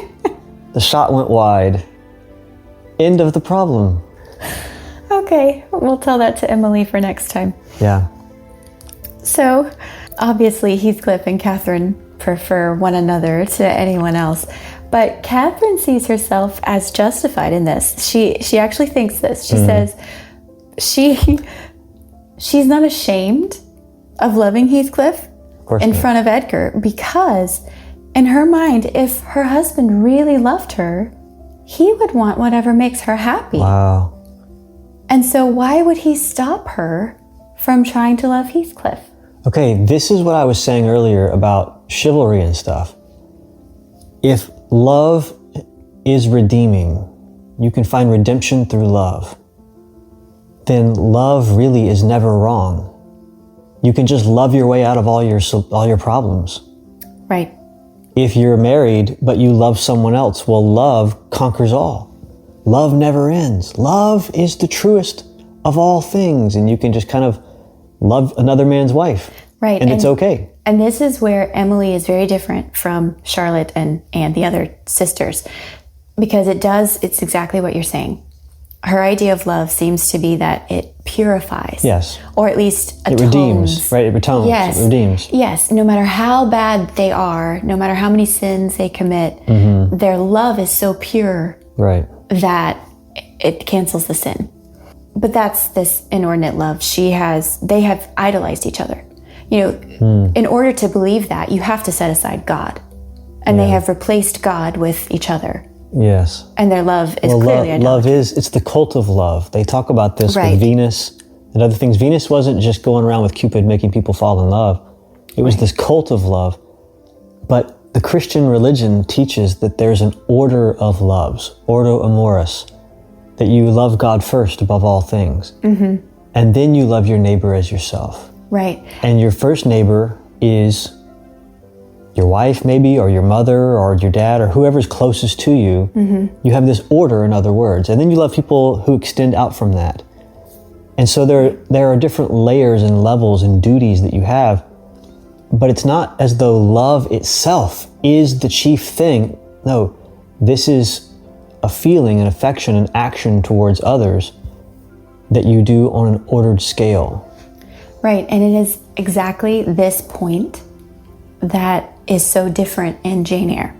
The shot went wide. End of the problem. Okay, we'll tell that to Emily for next time. Yeah. So, obviously, Heathcliff and Catherine prefer one another to anyone else, but Catherine sees herself as justified in this. She actually thinks this. She says she's not ashamed of loving Heathcliff in front of Edgar, because in her mind, if her husband really loved her, he would want whatever makes her happy. Wow. And so why would he stop her from trying to love Heathcliff? Okay, this is what I was saying earlier about chivalry and stuff. If love is redeeming, you can find redemption through love, then love really is never wrong. You can just love your way out of all your problems. Right. If you're married, but you love someone else, well, love conquers all. Love never ends. Love is the truest of all things, and you can just kind of love another man's wife. Right. And it's okay. And this is where Emily is very different from Charlotte and the other sisters, because it's exactly what you're saying. Her idea of love seems to be that it purifies. Yes. Or at least atones. It redeems, right? It atones. Yes. It redeems. Yes. No matter how bad they are, no matter how many sins they commit, their love is so pure. Right. That it cancels the sin. But that's this inordinate love. They have idolized each other. You know, in order to believe that, you have to set aside God. And they have replaced God with each other. Yes. And their love is clearly idolatry. It's the cult of love. They talk about this with Venus and other things. Venus wasn't just going around with Cupid making people fall in love. It was this cult of love. But the Christian religion teaches that there's an order of loves, ordo amoris, that you love God first above all things. And then you love your neighbor as yourself. Right. And your first neighbor is your wife maybe, or your mother, or your dad, or whoever's closest to you. You have this order, in other words. And then you love people who extend out from that. And so there are different layers and levels and duties that you have. But it's not as though love itself is the chief thing. No, this is a feeling, an affection, an action towards others that you do on an ordered scale. Right, and it is exactly this point that is so different in Jane Eyre.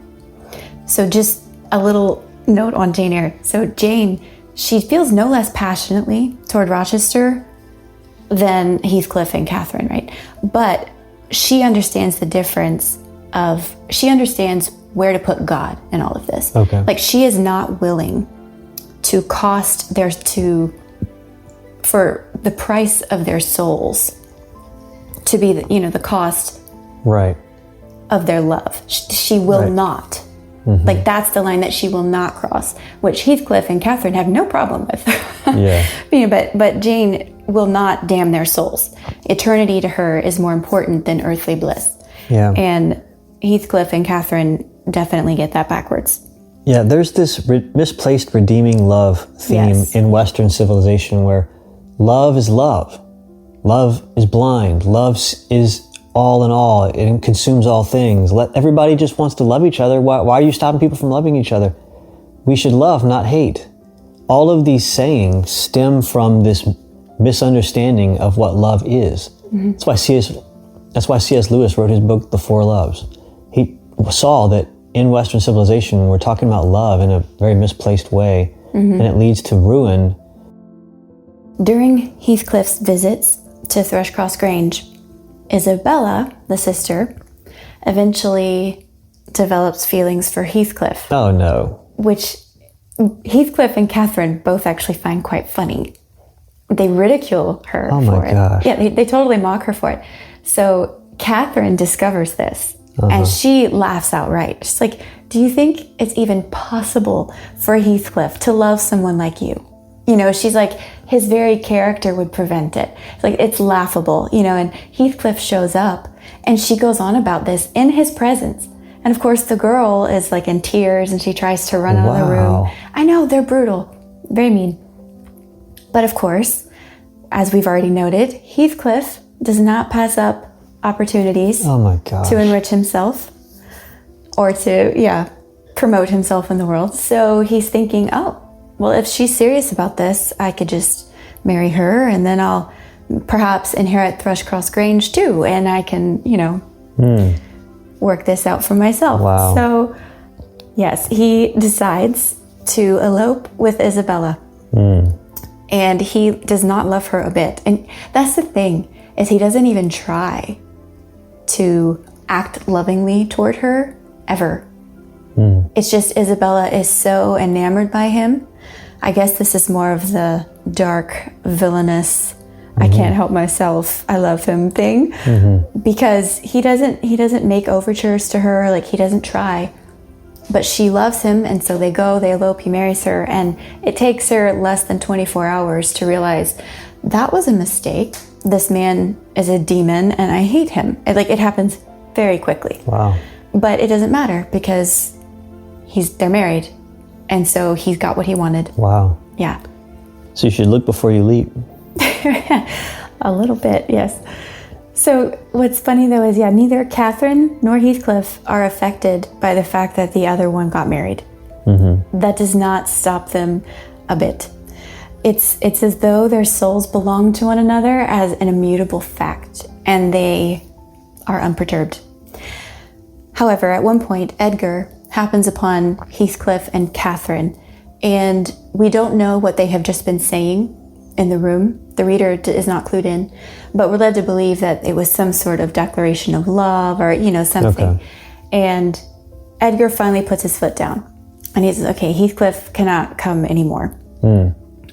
So just a little note on Jane Eyre. So Jane, she feels no less passionately toward Rochester than Heathcliff and Catherine, right? But she understands the difference she understands where to put God in all of this. Okay. Like, she is not willing to for the price of their souls to be the cost Right. of their love. She will not Like, that's the line that she will not cross, which Heathcliff and Catherine have no problem with. Yeah. But Jane will not damn their souls. Eternity to her is more important than earthly bliss. Yeah. And Heathcliff and Catherine definitely get that backwards. Yeah, there's this misplaced redeeming love theme in Western civilization where love is love. Love is blind. Love is all in all. It consumes all things. Everybody just wants to love each other. Why are you stopping people from loving each other? We should love, not hate. All of these sayings stem from this misunderstanding of what love is. Mm-hmm. That's why C.S. Lewis wrote his book, The Four Loves. He saw that in Western civilization, we're talking about love in a very misplaced way, and it leads to ruin. During Heathcliff's visits to Thrushcross Grange, Isabella, the sister, eventually develops feelings for Heathcliff. Oh, no. Which Heathcliff and Catherine both actually find quite funny. They ridicule her for it. Oh, my gosh. Yeah, they totally mock her for it. So Catherine discovers this, and she laughs outright. She's like, do you think it's even possible for Heathcliff to love someone like you? You know, she's like, his very character would prevent it. It's like, it's laughable, you know, and Heathcliff shows up and she goes on about this in his presence. And of course, the girl is like in tears and she tries to run out of the room. I know, they're brutal, very mean. But of course, as we've already noted, Heathcliff does not pass up opportunities to enrich himself or to, promote himself in the world. So he's thinking, well, if she's serious about this, I could just marry her and then I'll perhaps inherit Thrushcross Grange too. And I can, work this out for myself. Wow. So, yes, he decides to elope with Isabella. And he does not love her a bit. And that's the thing, is he doesn't even try to act lovingly toward her, ever. It's just Isabella is so enamored by him. I guess this is more of the dark, villainous, I can't help myself, I love him thing. Because he doesn't make overtures to her, like he doesn't try. But she loves him, and so they elope, he marries her, and it takes her less than 24 hours to realize that was a mistake. This man is a demon, and I hate him. It happens very quickly. Wow. But it doesn't matter because they're married, and so he's got what he wanted. Wow. Yeah. So you should look before you leap. A little bit, yes. So what's funny though is, neither Catherine nor Heathcliff are affected by the fact that the other one got married. That does not stop them a bit. It's as though their souls belong to one another as an immutable fact, and they are unperturbed. However, at one point, Edgar happens upon Heathcliff and Catherine, and we don't know what they have just been saying in the room. The reader is not clued in, but we're led to believe that it was some sort of declaration of love or, something. Okay. And Edgar finally puts his foot down and he says, okay, Heathcliff cannot come anymore.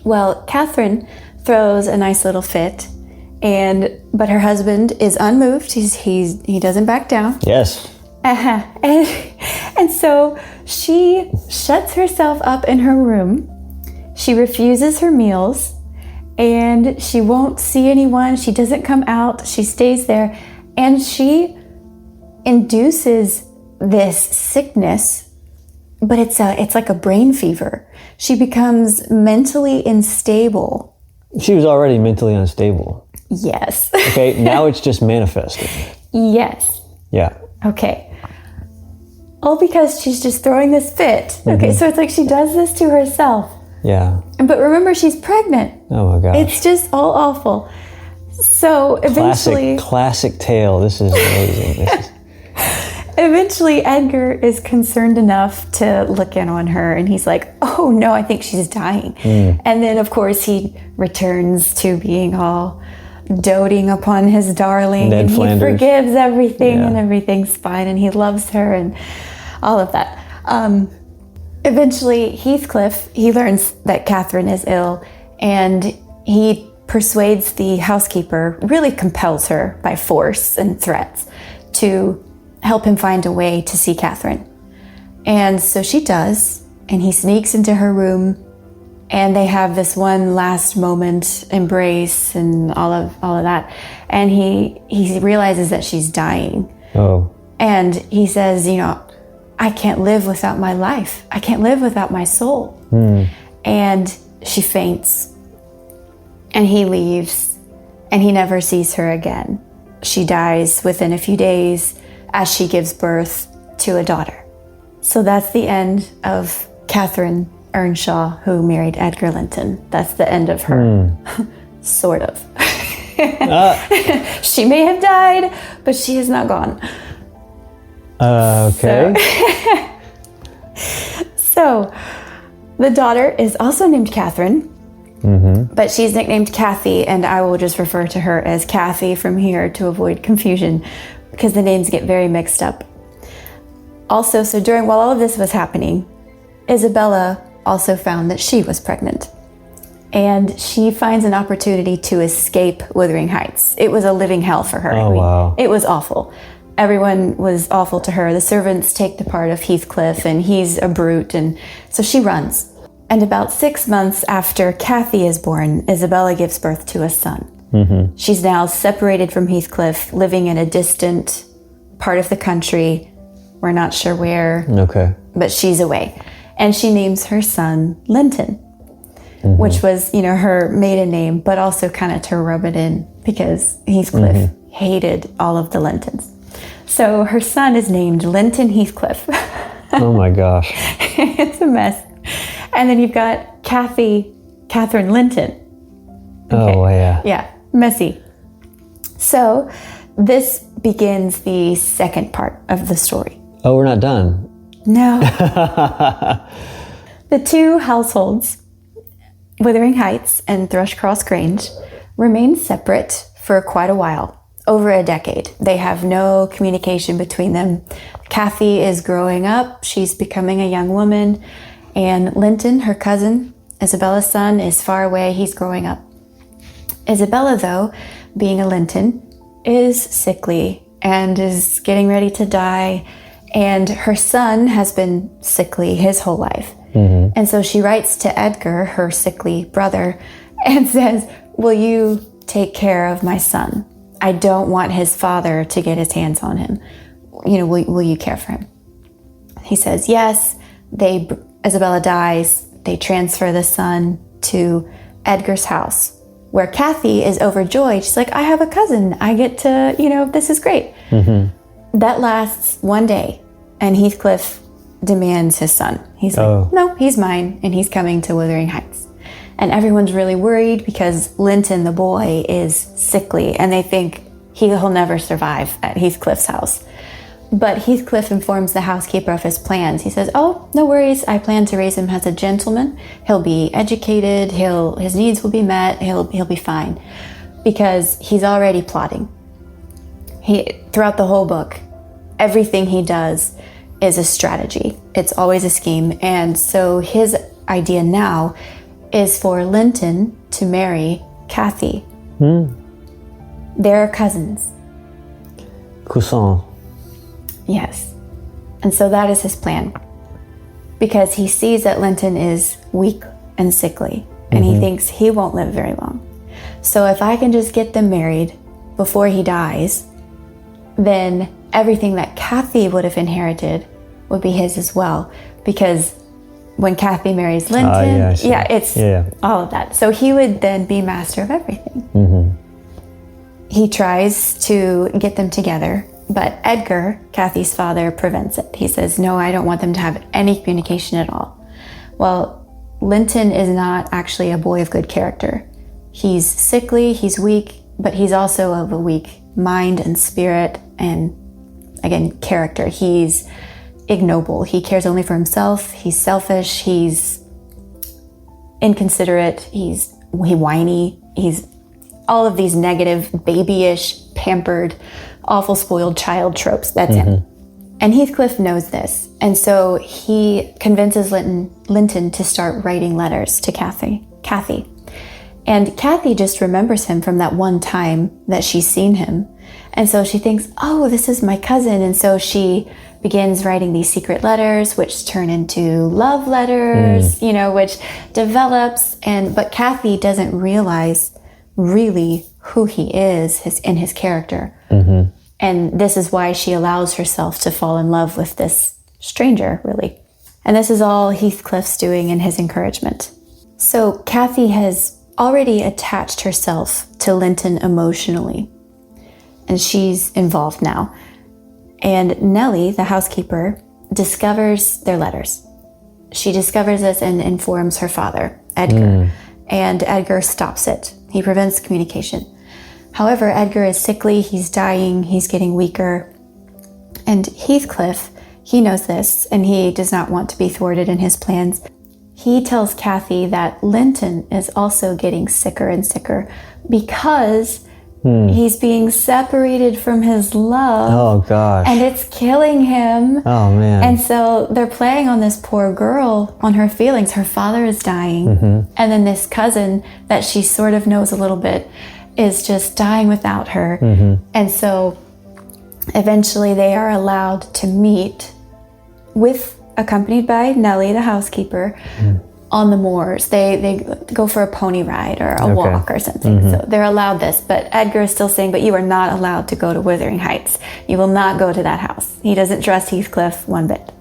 Well, Catherine throws a nice little fit, but her husband is unmoved. He doesn't back down. Yes. And so she shuts herself up in her room. She refuses her meals. And she won't see anyone. She doesn't come out. She stays there. And she induces this sickness, but it's like a brain fever. She becomes mentally unstable. She was already mentally unstable. Yes. Okay, now it's just manifested. Yes. Yeah. Okay. All because she's just throwing this fit. Okay, so it's like she does this to herself. Yeah. But remember, she's pregnant. Oh my gosh. It's just all awful. So eventually... Classic tale. This is amazing. Eventually, Edgar is concerned enough to look in on her, and he's like, oh no, I think she's dying. And then, of course, he returns to being all doting upon his darling. Ned and Flanders. He forgives everything, and everything's fine, and he loves her, and all of that. Eventually, Heathcliff, he learns that Catherine is ill, and he persuades the housekeeper, really compels her by force and threats to help him find a way to see Catherine. And so she does, and he sneaks into her room, and they have this one last moment embrace and all of that. And he realizes that she's dying. Oh. And he says, I can't live without my life. I can't live without my soul. And she faints. And he leaves. And he never sees her again. She dies within a few days as she gives birth to a daughter. So that's the end of Catherine Earnshaw, who married Edgar Linton. That's the end of her. Sort of. She may have died, but she is not gone. Okay. So the daughter is also named Catherine, but she's nicknamed Kathy, and I will just refer to her as Kathy from here to avoid confusion, because the names get very mixed up. Also, so while all of this was happening, Isabella also found that she was pregnant. And she finds an opportunity to escape Wuthering Heights. It was a living hell for her. Oh, wow. It was awful. Everyone was awful to her. The servants take the part of Heathcliff, and he's a brute, and so she runs. And about 6 months after Kathy is born, Isabella gives birth to a son. She's now separated from Heathcliff, living in a distant part of the country. We're not sure where. Okay. But she's away. And she names her son Linton, which was, her maiden name, but also kind of to rub it in because Heathcliff hated all of the Lintons. So her son is named Linton Heathcliff. Oh my gosh. It's a mess. And then you've got Catherine Linton. Okay. Oh, yeah. Yeah, messy. So this begins the second part of the story. Oh, we're not done. No. The two households, Wuthering Heights and Thrushcross Grange, remain separate for quite a while, over a decade. They have no communication between them. Kathy is growing up. She's becoming a young woman. And Linton, her cousin, Isabella's son, is far away. He's growing up. Isabella, though, being a Linton, is sickly and is getting ready to die. And her son has been sickly his whole life. And so she writes to Edgar, her sickly brother, and says, will you take care of my son? I don't want his father to get his hands on him. Will you care for him? He says, yes. Isabella dies. They transfer the son to Edgar's house, where Kathy is overjoyed. She's like, I have a cousin. I get to, this is great. That lasts one day, and Heathcliff demands his son. He's like, no, he's mine, and he's coming to Wuthering Heights. And everyone's really worried because Linton, the boy, is sickly, and they think he'll never survive at Heathcliff's house. But Heathcliff informs the housekeeper of his plans. He says, oh, no worries, I plan to raise him as a gentleman. He'll be educated, his needs will be met, he'll be fine. Because he's already plotting. Throughout the whole book, everything he does is a strategy. It's always a scheme. And so his idea now is for Linton to marry Kathy. They're cousins. Cousin. Yes. And so that is his plan. Because he sees that Linton is weak and sickly, and he thinks he won't live very long. So if I can just get them married before he dies, then everything that Kathy would have inherited would be his as well. Because when Kathy marries Linton, it's all of that. So he would then be master of everything. He tries to get them together, but Edgar, Kathy's father, prevents it. He says, no, I don't want them to have any communication at all. Well, Linton is not actually a boy of good character. He's sickly, he's weak, but he's also of a weak mind and spirit and, again, character. He's ignoble. He cares only for himself. He's selfish. He's inconsiderate. He's whiny. He's all of these negative, babyish, pampered, awful spoiled child tropes. That's him. And Heathcliff knows this. And so he convinces Linton to start writing letters to Kathy. And Kathy just remembers him from that one time that she's seen him. And so she thinks, oh, this is my cousin. And so she begins writing these secret letters, which turn into love letters, which develops. But Cathy doesn't realize really who he is in his character. Mm-hmm. And this is why she allows herself to fall in love with this stranger, really. And this is all Heathcliff's doing in his encouragement. So Cathy has already attached herself to Linton emotionally, and she's involved now. And Nellie, the housekeeper, discovers their letters. She discovers this and informs her father, Edgar, and Edgar stops it. He prevents communication. However, Edgar is sickly, he's dying, he's getting weaker. And Heathcliff, he knows this, and he does not want to be thwarted in his plans. He tells Cathy that Linton is also getting sicker and sicker because he's being separated from his love. Oh, gosh. And it's killing him. Oh, man. And so they're playing on this poor girl, on her feelings. Her father is dying. Mm-hmm. And then this cousin that she sort of knows a little bit is just dying without her. Mm-hmm. And so eventually they are allowed to meet accompanied by Nellie, the housekeeper, on the moors. They go for a pony ride or a walk or something. Mm-hmm. So they're allowed this, but Edgar is still saying, but you are not allowed to go to Wuthering Heights. You will not go to that house. He doesn't trust Heathcliff one bit.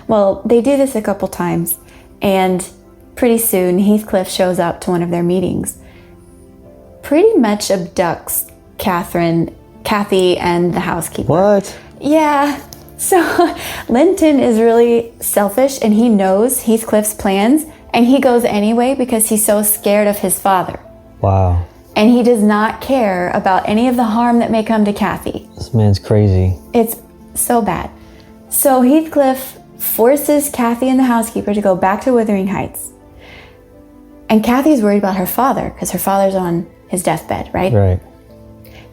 Well, they do this a couple times, and pretty soon Heathcliff shows up to one of their meetings. Pretty much abducts Cathy and the housekeeper. What? Yeah. So Linton is really selfish, and he knows Heathcliff's plans, and he goes anyway because he's so scared of his father. Wow. And he does not care about any of the harm that may come to Cathy. This man's crazy. It's so bad. So Heathcliff forces Cathy and the housekeeper to go back to Wuthering Heights. And Cathy's worried about her father because her father's on his deathbed, right? Right.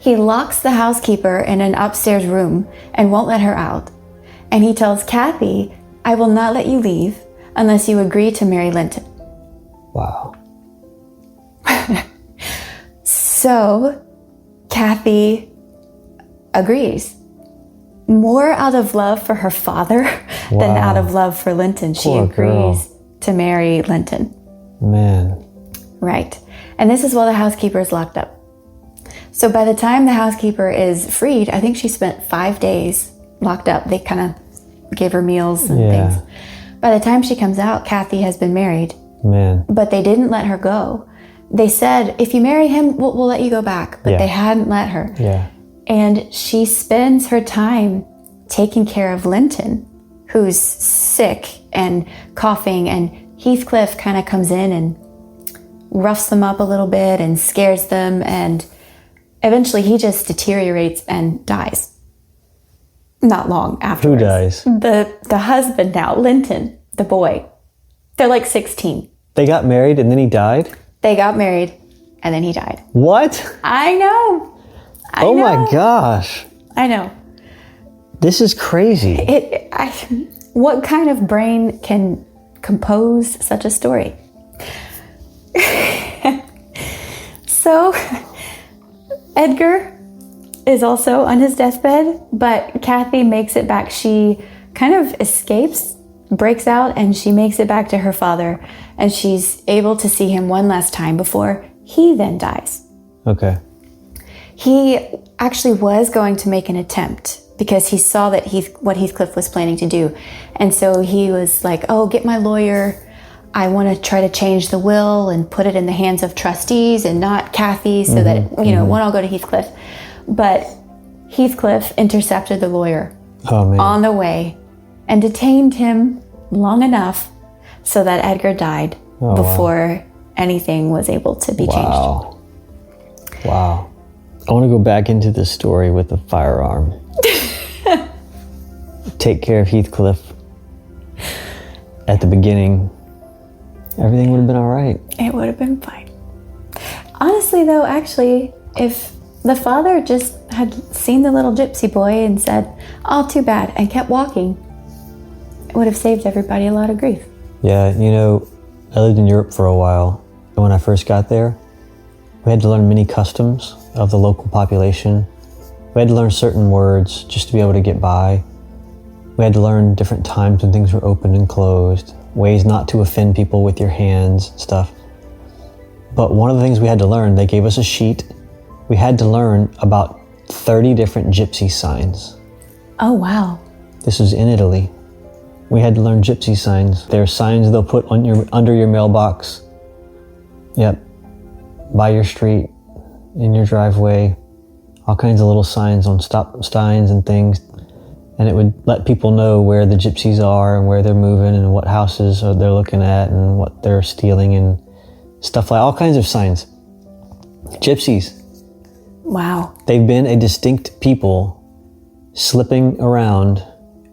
He locks the housekeeper in an upstairs room and won't let her out. And he tells Cathy, I will not let you leave unless you agree to marry Linton. Wow. So Cathy agrees. More out of love for her father than out of love for Linton. She agrees to marry Linton. Man. Right. And this is while the housekeeper is locked up. So by the time the housekeeper is freed, I think she spent 5 days locked up. They kind of gave her meals and things. By the time she comes out, Cathy has been married. Man. But they didn't let her go. They said, if you marry him, we'll let you go back. But they hadn't let her. Yeah. And she spends her time taking care of Linton, who's sick and coughing. And Heathcliff kind of comes in and roughs them up a little bit and scares them. And eventually he just deteriorates and dies. Not long afterwards. Who dies? The husband now, Linton, the boy. They're like 16. They got married and then he died? They got married and then he died. What? I know. Oh my gosh. I know. This is crazy. What kind of brain can compose such a story? So, Edgar is also on his deathbed, but Cathy makes it back. She kind of escapes, breaks out, and she makes it back to her father, and she's able to see him one last time before he then dies. Okay. He actually was going to make an attempt because he saw that what Heathcliff was planning to do. And so he was like, oh, get my lawyer. I want to try to change the will and put it in the hands of trustees and not Cathy so that it won't all go to Heathcliff. But Heathcliff intercepted the lawyer on the way and detained him long enough so that Edgar died before anything was able to be changed. Wow. I want to go back into this story with a firearm. Take care of Heathcliff at the beginning. Everything would have been all right. It would have been fine. Honestly, though, actually, if the father just had seen the little gypsy boy and said, oh, too bad, and kept walking, it would have saved everybody a lot of grief. Yeah, I lived in Europe for a while, and when I first got there, we had to learn many customs of the local population. We had to learn certain words just to be able to get by. We had to learn different times when things were open and closed, ways not to offend people with your hands, stuff. But one of the things we had to learn, they gave us a sheet. We had to learn about 30 different gypsy signs. Oh, wow. This was in Italy. We had to learn gypsy signs. There are signs they'll put on under your mailbox. Yep. By your street, in your driveway, all kinds of little signs on stop signs and things. And it would let people know where the gypsies are and where they're moving and what houses they're looking at and what they're stealing and stuff, like all kinds of signs. Gypsies. Wow. They've been a distinct people slipping around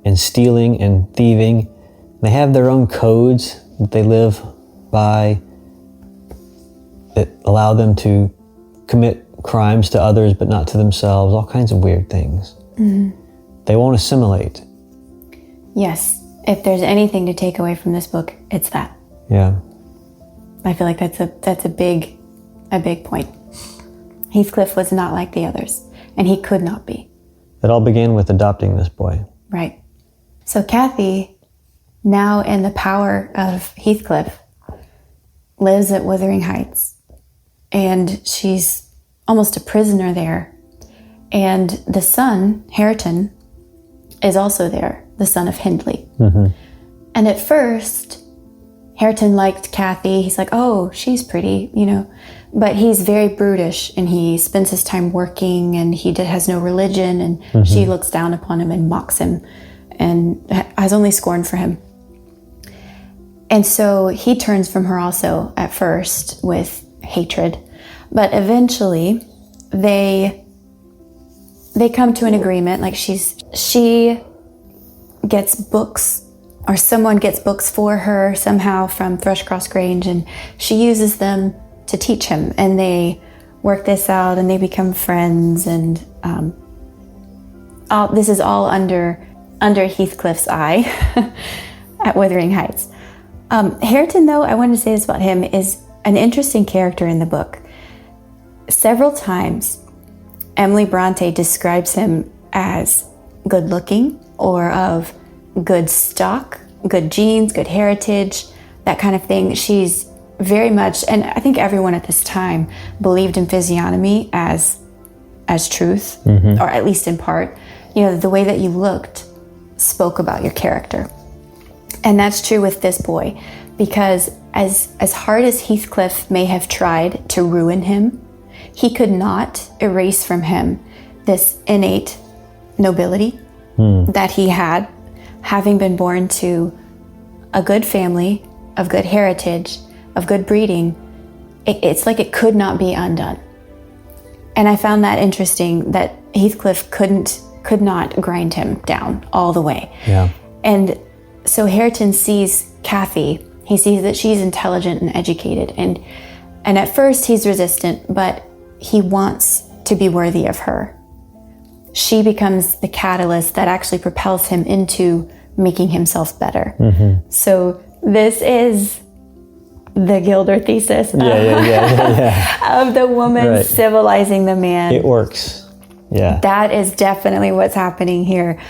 and stealing and thieving. They have their own codes that they live by that allow them to commit crimes to others but not to themselves, all kinds of weird things. Mm-hmm. They won't assimilate. Yes. If there's anything to take away from this book, it's that. Yeah. I feel like that's a big point. Heathcliff was not like the others, and he could not be. It all began with adopting this boy. Right. So Kathy, now in the power of Heathcliff, lives at Wuthering Heights, and she's almost a prisoner there. And the son, Hareton, is also there, the son of Hindley. Mm-hmm. And at first, Hareton liked Kathy. He's like, oh, she's pretty, but he's very brutish, and he spends his time working, and he has no religion, and mm-hmm. she looks down upon him and mocks him and has only scorn for him. And so he turns from her also at first with hatred, but eventually they come to an agreement. Like she gets books, or someone gets books for her somehow from Thrushcross Grange, and she uses them to teach him, and they work this out, and they become friends, and this is all under Heathcliff's eye at Wuthering Heights. Hareton, though, I wanted to say this about him, is an interesting character in the book. Several times, Emily Brontë describes him as good-looking, or of good stock, good genes, good heritage, that kind of thing. She's very much, and I think everyone at this time believed in physiognomy as truth, mm-hmm. or at least in part. The way that you looked spoke about your character. And that's true with this boy, because as hard as Heathcliff may have tried to ruin him, he could not erase from him this innate nobility that he had, having been born to a good family, of good heritage, of good breeding. It's like it could not be undone. And I found that interesting, that Heathcliff could not grind him down all the way. Yeah. And so Hareton sees Kathy. He sees that she's intelligent and educated, and at first he's resistant, but he wants to be worthy of her. She becomes the catalyst that actually propels him into making himself better. Mm-hmm. So this is the Gilder thesis of the woman civilizing the man. It works. Yeah. That is definitely what's happening here.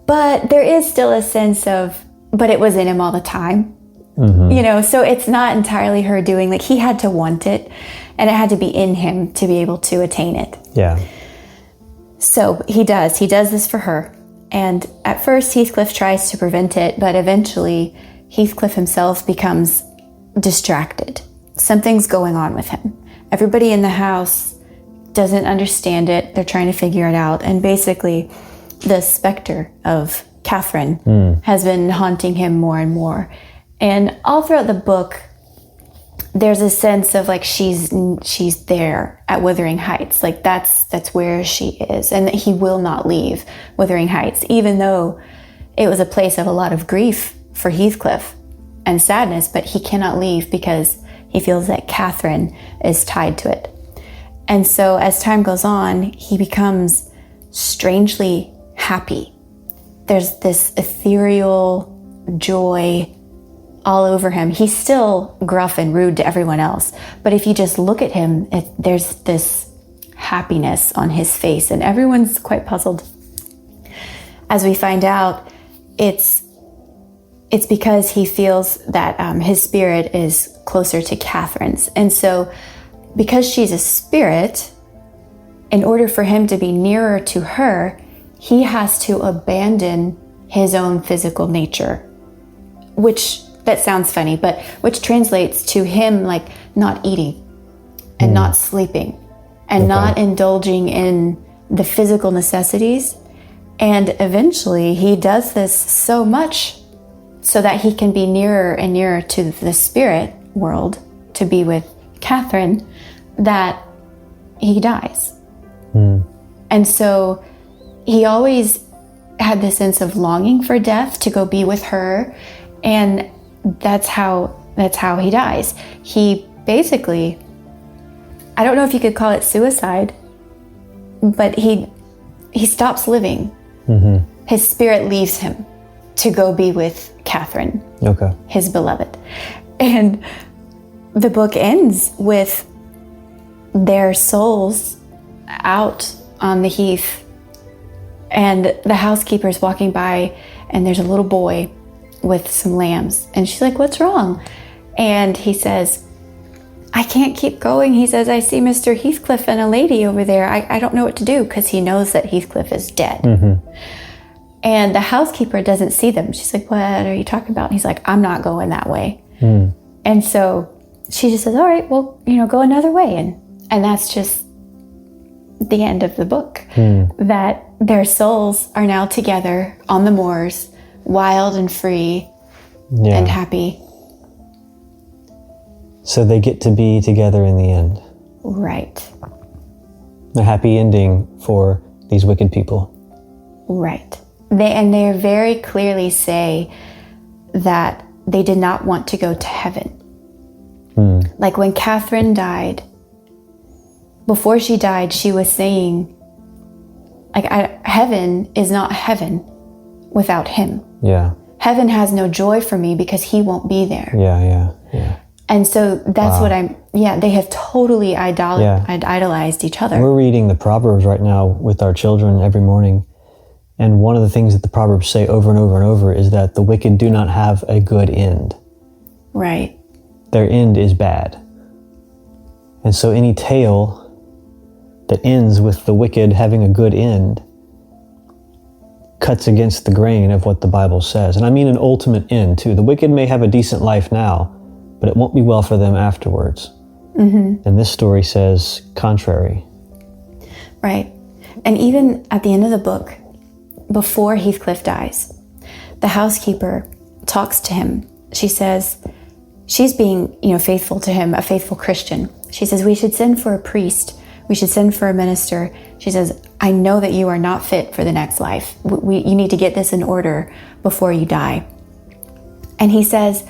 But there is still a sense of, but it was in him all the time. Mm-hmm. So it's not entirely her doing. Like, he had to want it, and it had to be in him to be able to attain it. Yeah. So he does this for her. And at first Heathcliff tries to prevent it, but eventually Heathcliff himself becomes distracted. Something's going on with him. Everybody in the house doesn't understand it. They're trying to figure it out. And basically the specter of Catherine has been haunting him more and more. And all throughout the book, there's a sense of like she's there at Wuthering Heights. Like that's where she is, and that he will not leave Wuthering Heights, even though it was a place of a lot of grief for Heathcliff and sadness, but he cannot leave because he feels that Catherine is tied to it. And so as time goes on, he becomes strangely happy. There's this ethereal joy all over him. He's still gruff and rude to everyone else, but if you just look at him, there's this happiness on his face, and everyone's quite puzzled. As we find out, it's because he feels that his spirit is closer to Catherine's. And so because she's a spirit, in order for him to be nearer to her, he has to abandon his own physical nature, which, that sounds funny, but which translates to him like not eating and not sleeping and not indulging in the physical necessities. And eventually he does this so much so that he can be nearer and nearer to the spirit world, to be with Catherine, that he dies. And so he always had this sense of longing for death, to go be with her, and that's how he dies. He basically, I don't know if you could call it suicide, but he stops living. His spirit leaves him to go be with Catherine, his beloved. And the book ends with their souls out on the heath, and the housekeeper's walking by, and there's a little boy with some lambs, and she's like, "What's wrong?" And he says, "I can't keep going." He says, "I see Mr. Heathcliff and a lady over there. I don't know what to do," because he knows that Heathcliff is dead. And the housekeeper doesn't see them. She's like, "What are you talking about?" And he's like, "I'm not going that way." And so she just says, "All right, well, go another way." And that's just the end of the book. That their souls are now together on the moors, wild and free and happy. So they get to be together in the end. Right. A happy ending for these wicked people. Right. They very clearly say that they did not want to go to heaven. Like when Catherine died, before she died, she was saying, like, heaven is not heaven without him. Heaven has no joy for me because he won't be there. And so that's what they have totally idolized each other. We're reading the Proverbs right now with our children every morning. And one of the things that the Proverbs say over and over and over is that the wicked do not have a good end. Right. Their end is bad. And so any tale that ends with the wicked having a good end cuts against the grain of what the Bible says. And I mean an ultimate end too. The wicked may have a decent life now, but it won't be well for them afterwards. And this story says contrary. Right. And even at the end of the book, before Heathcliff dies, the housekeeper talks to him. She says, she's being, faithful to him, a faithful Christian. She says, "We should send for a priest. We should send for a minister." She says, "I know that you are not fit for the next life. You need to get this in order before you die." And he says,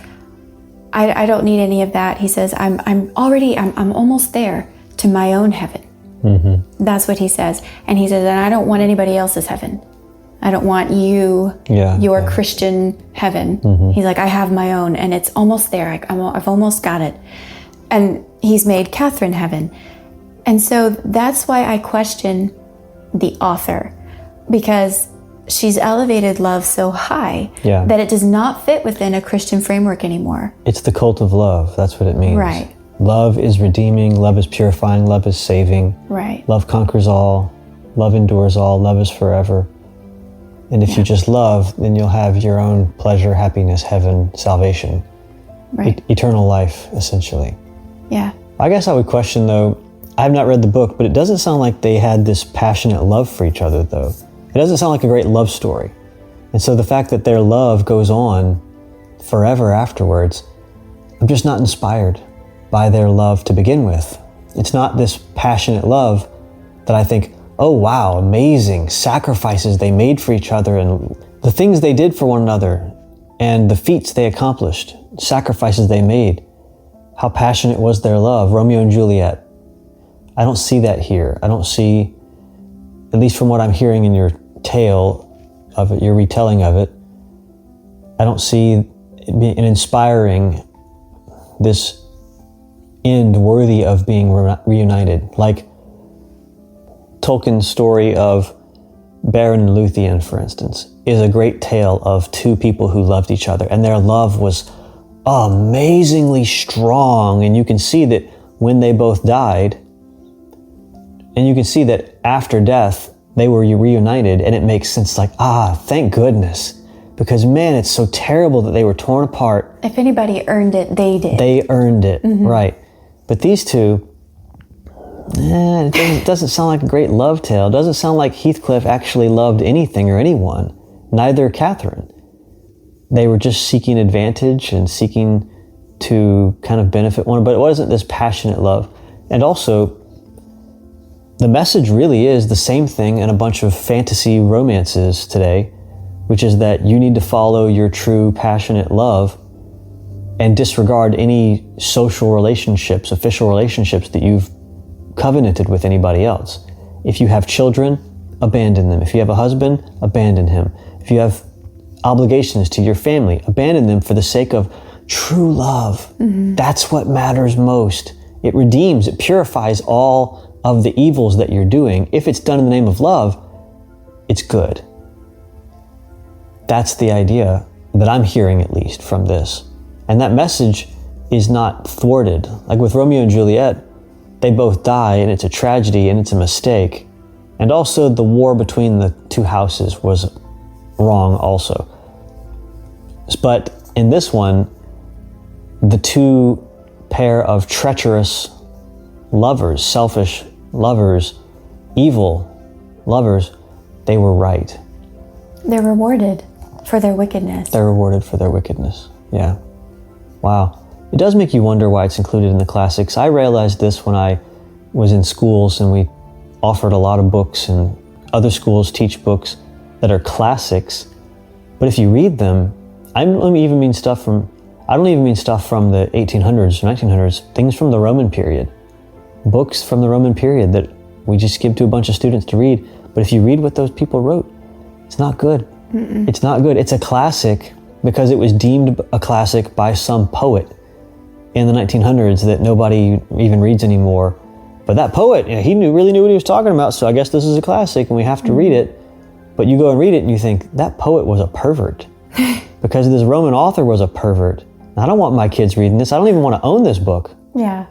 I don't need any of that. He says, I'm almost there to my own heaven. That's what he says. And he says, and I don't want anybody else's heaven. I don't want your Christian heaven. He's like, I have my own, and it's almost there. I've almost got it. And he's made Catherine heaven. And so that's why I question the author, because she's elevated love so high that it does not fit within a Christian framework anymore. It's the cult of love. That's what it means. Right. Love is redeeming. Love is purifying. Love is saving. Right. Love conquers all. Love endures all. Love is forever. And if you just love, then you'll have your own pleasure, happiness, heaven, salvation. Right. Eternal life, essentially. Yeah. I guess I would question, though, I have not read the book, but it doesn't sound like they had this passionate love for each other, though. It doesn't sound like a great love story. And so the fact that their love goes on forever afterwards, I'm just not inspired by their love to begin with. It's not this passionate love that I think, oh wow, amazing sacrifices they made for each other and the things they did for one another and the feats they accomplished, sacrifices they made. How passionate was their love, Romeo and Juliet. I don't see that here. I don't see, at least from what I'm hearing in your tale of it, your retelling of it, I don't see it being inspiring this end worthy of being reunited. Like Tolkien's story of Baron and Luthien, for instance, is a great tale of two people who loved each other, and their love was amazingly strong. And you can see that when they both died, and you can see that after death, they were reunited, and it makes sense, like, thank goodness. Because, man, it's so terrible that they were torn apart. If anybody earned it, they did. They earned it, right. But these two, it doesn't sound like a great love tale. It doesn't sound like Heathcliff actually loved anything or anyone. Neither Catherine. They were just seeking advantage and seeking to kind of benefit one, but it wasn't this passionate love. And also, the message really is the same thing in a bunch of fantasy romances today, which is that you need to follow your true passionate love and disregard any social relationships, official relationships that you've covenanted with anybody else. If you have children, abandon them. If you have a husband, abandon him. If you have obligations to your family, abandon them for the sake of true love. That's what matters most. It redeems, it purifies all of the evils that you're doing. If it's done in the name of love, it's good. That's the idea that I'm hearing, at least, from this. And that message is not thwarted. Like with Romeo and Juliet, they both die, and it's a tragedy, and it's a mistake. And also the war between the two houses was wrong also. But in this one, the two pair of treacherous lovers, selfish lovers, evil lovers, they were right. They're rewarded for their wickedness. They're rewarded for their wickedness. Yeah. Wow. It does make you wonder why it's included in the classics. I realized this when I was in schools and we offered a lot of books, and other schools teach books that are classics. But if you read them, I don't even mean stuff from the 1800s or 1900s, things from the Roman period. Books from the Roman period that we just give to a bunch of students to read. But if you read what those people wrote, it's not good. It's not good. It's a classic because it was deemed a classic by some poet in the 1900s that nobody even reads anymore. But that poet, he really knew what he was talking about, so I guess this is a classic and we have to read it. But you go and read it and you think, that poet was a pervert because this Roman author was a pervert. I don't want my kids reading this. I don't even want to own this book. Yeah.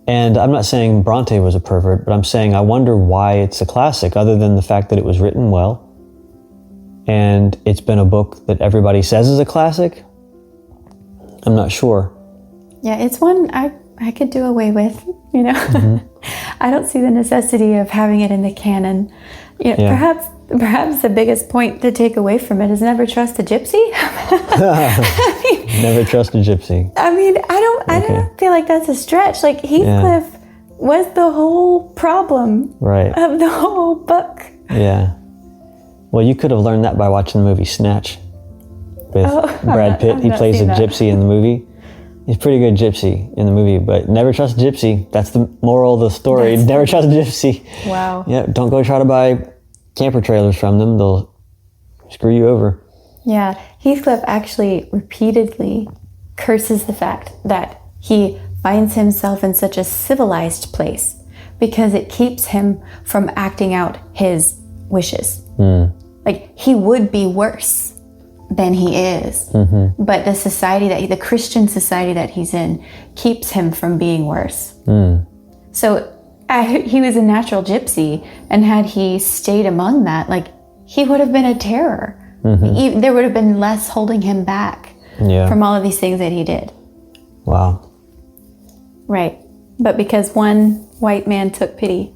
And I'm not saying Brontë was a pervert, but I'm saying I wonder why it's a classic, other than the fact that it was written well. And it's been a book that everybody says is a classic. I'm not sure. Yeah, it's one I could do away with, I don't see the necessity of having it in the canon. Perhaps the biggest point to take away from it is never trust a gypsy. Never trust a gypsy. I don't feel like that's a stretch. Like Heathcliff was the whole problem of the whole book. Yeah. Well, you could have learned that by watching the movie Snatch with Brad Pitt. He plays a gypsy in the movie. He's a pretty good gypsy in the movie, but never trust a gypsy. That's the moral of the story. Never trust a gypsy. Wow. Yeah, don't go try to buy camper trailers from them. They'll screw you over. Yeah, Heathcliff actually repeatedly curses the fact that he finds himself in such a civilized place because it keeps him from acting out his wishes. Like, he would be worse than he is, but the Christian society that he's in keeps him from being worse. So he was a natural gypsy, and had he stayed among that, he would have been a terror. There would have been less holding him back from all of these things that he did. Wow. Right. But because one white man took pity.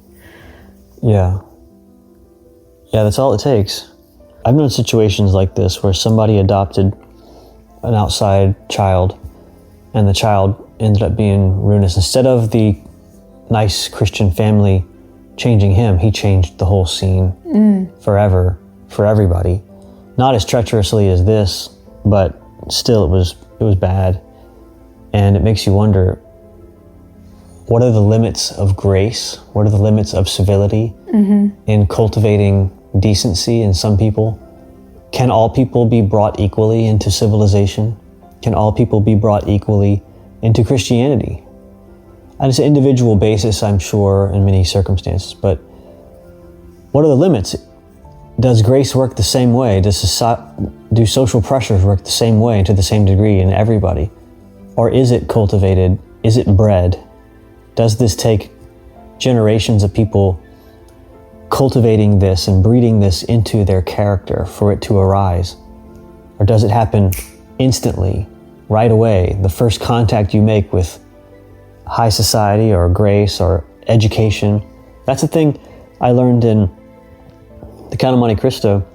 Yeah, that's all it takes. I've known situations like this where somebody adopted an outside child and the child ended up being ruinous. Instead of the nice Christian family changing him, he changed the whole scene forever for everybody. Not as treacherously as this, but still it was bad. And it makes you wonder, what are the limits of grace? What are the limits of civility in cultivating decency in some people? Can all people be brought equally into civilization? Can all people be brought equally into Christianity? On an individual basis, I'm sure, in many circumstances, but what are the limits? does grace work the same way? Do social pressures work the same way to the same degree in everybody? Or is it cultivated? Is it bred? Does this take generations of people cultivating this and breeding this into their character for it to arise? Or does it happen instantly, right away, the first contact you make with high society or grace or education? That's the thing I learned in The Count of Monte Cristo.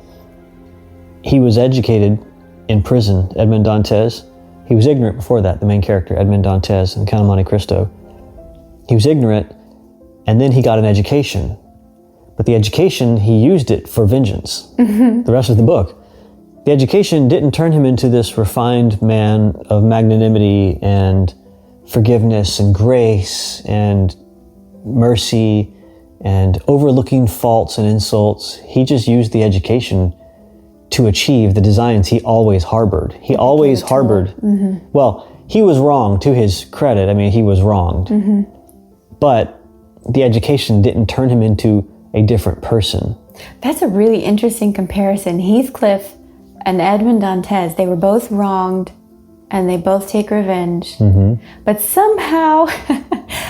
He was educated in prison, Edmond Dantes. He was ignorant before that, the main character, Edmond Dantes in The Count of Monte Cristo. He was ignorant, and then he got an education. But the education, he used it for vengeance. The rest of the book. The education didn't turn him into this refined man of magnanimity and forgiveness and grace and mercy and overlooking faults and insults. He just used the education to achieve the designs he always harbored. He always harbored, well, he was wrong to his credit. I mean, he was wronged. But the education didn't turn him into a different person. That's a really interesting comparison. Heathcliff and Edmond Dantes, they were both wronged and they both take revenge. But somehow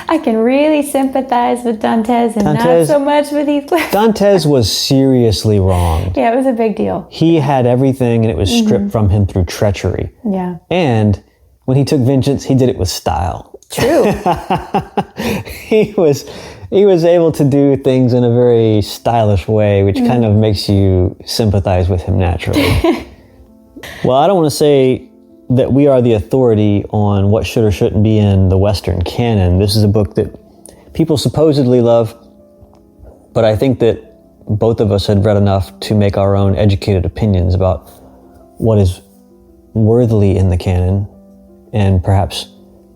I can really sympathize with Dantes and not so much with Heathcliff. Dantes was seriously wronged. Yeah, it was a big deal. He had everything and it was stripped from him through treachery. Yeah. And when he took vengeance, he did it with style. True. He was able to do things in a very stylish way, which kind of makes you sympathize with him naturally. Well, I don't want to say that we are the authority on what should or shouldn't be in the Western canon. This is a book that people supposedly love, but I think that both of us had read enough to make our own educated opinions about what is worthily in the canon and perhaps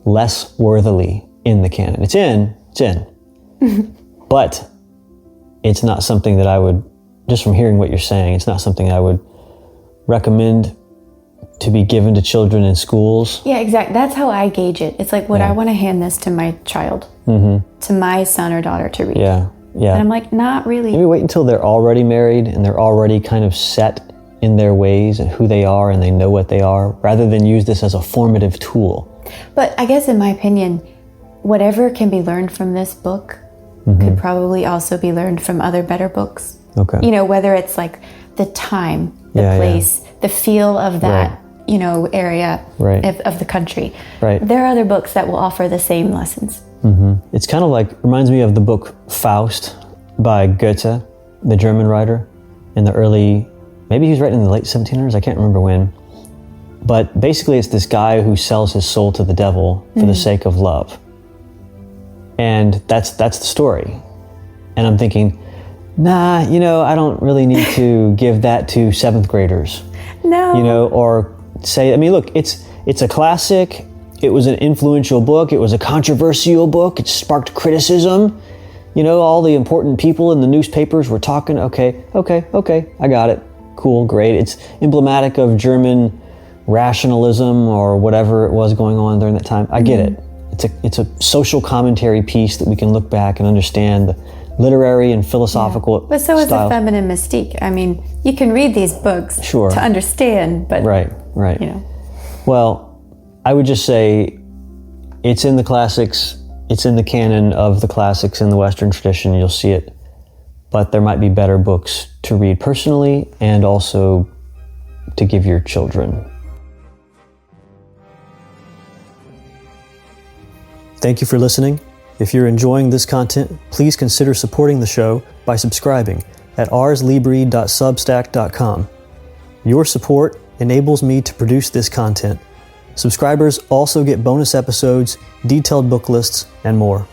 less worthily in the canon. It's in. But it's not something that I would, just from hearing what you're saying, it's not something I would recommend to be given to children in schools. Yeah, exactly. That's how I gauge it. It's like, would I want to hand this to my child, to my son or daughter to read? Yeah. And I'm like, not really. Maybe wait until they're already married and they're already kind of set in their ways and who they are and they know what they are, rather than use this as a formative tool. But I guess in my opinion, whatever can be learned from this book could probably also be learned from other better books. Okay. You know, whether it's like the time, the place, the feel of that, you know, area of the country. Right. There are other books that will offer the same lessons. It's kind of like, reminds me of the book Faust by Goethe, the German writer, in the early, maybe he was writing in the late 1700s, I can't remember when. But basically it's this guy who sells his soul to the devil for the sake of love. And that's the story. And I'm thinking, nah, you know, I don't really need to give that to 7th graders. No. You know, or say, I mean, look, it's a classic. It was an influential book. It was a controversial book. It sparked criticism. You know, all the important people in the newspapers were talking. Okay, I got it. Cool, great. It's emblematic of German rationalism or whatever it was going on during that time. I get it. It's a social commentary piece that we can look back and understand the literary and philosophical But so is style. the feminine mystique. I mean, you can read these books to understand, but right. You know. Well, I would just say it's in the classics. It's in the canon of the classics in the Western tradition. You'll see it, but there might be better books to read personally and also to give your children. Thank you for listening. If you're enjoying this content, please consider supporting the show by subscribing at arslibri.substack.com. Your support enables me to produce this content. Subscribers also get bonus episodes, detailed book lists, and more.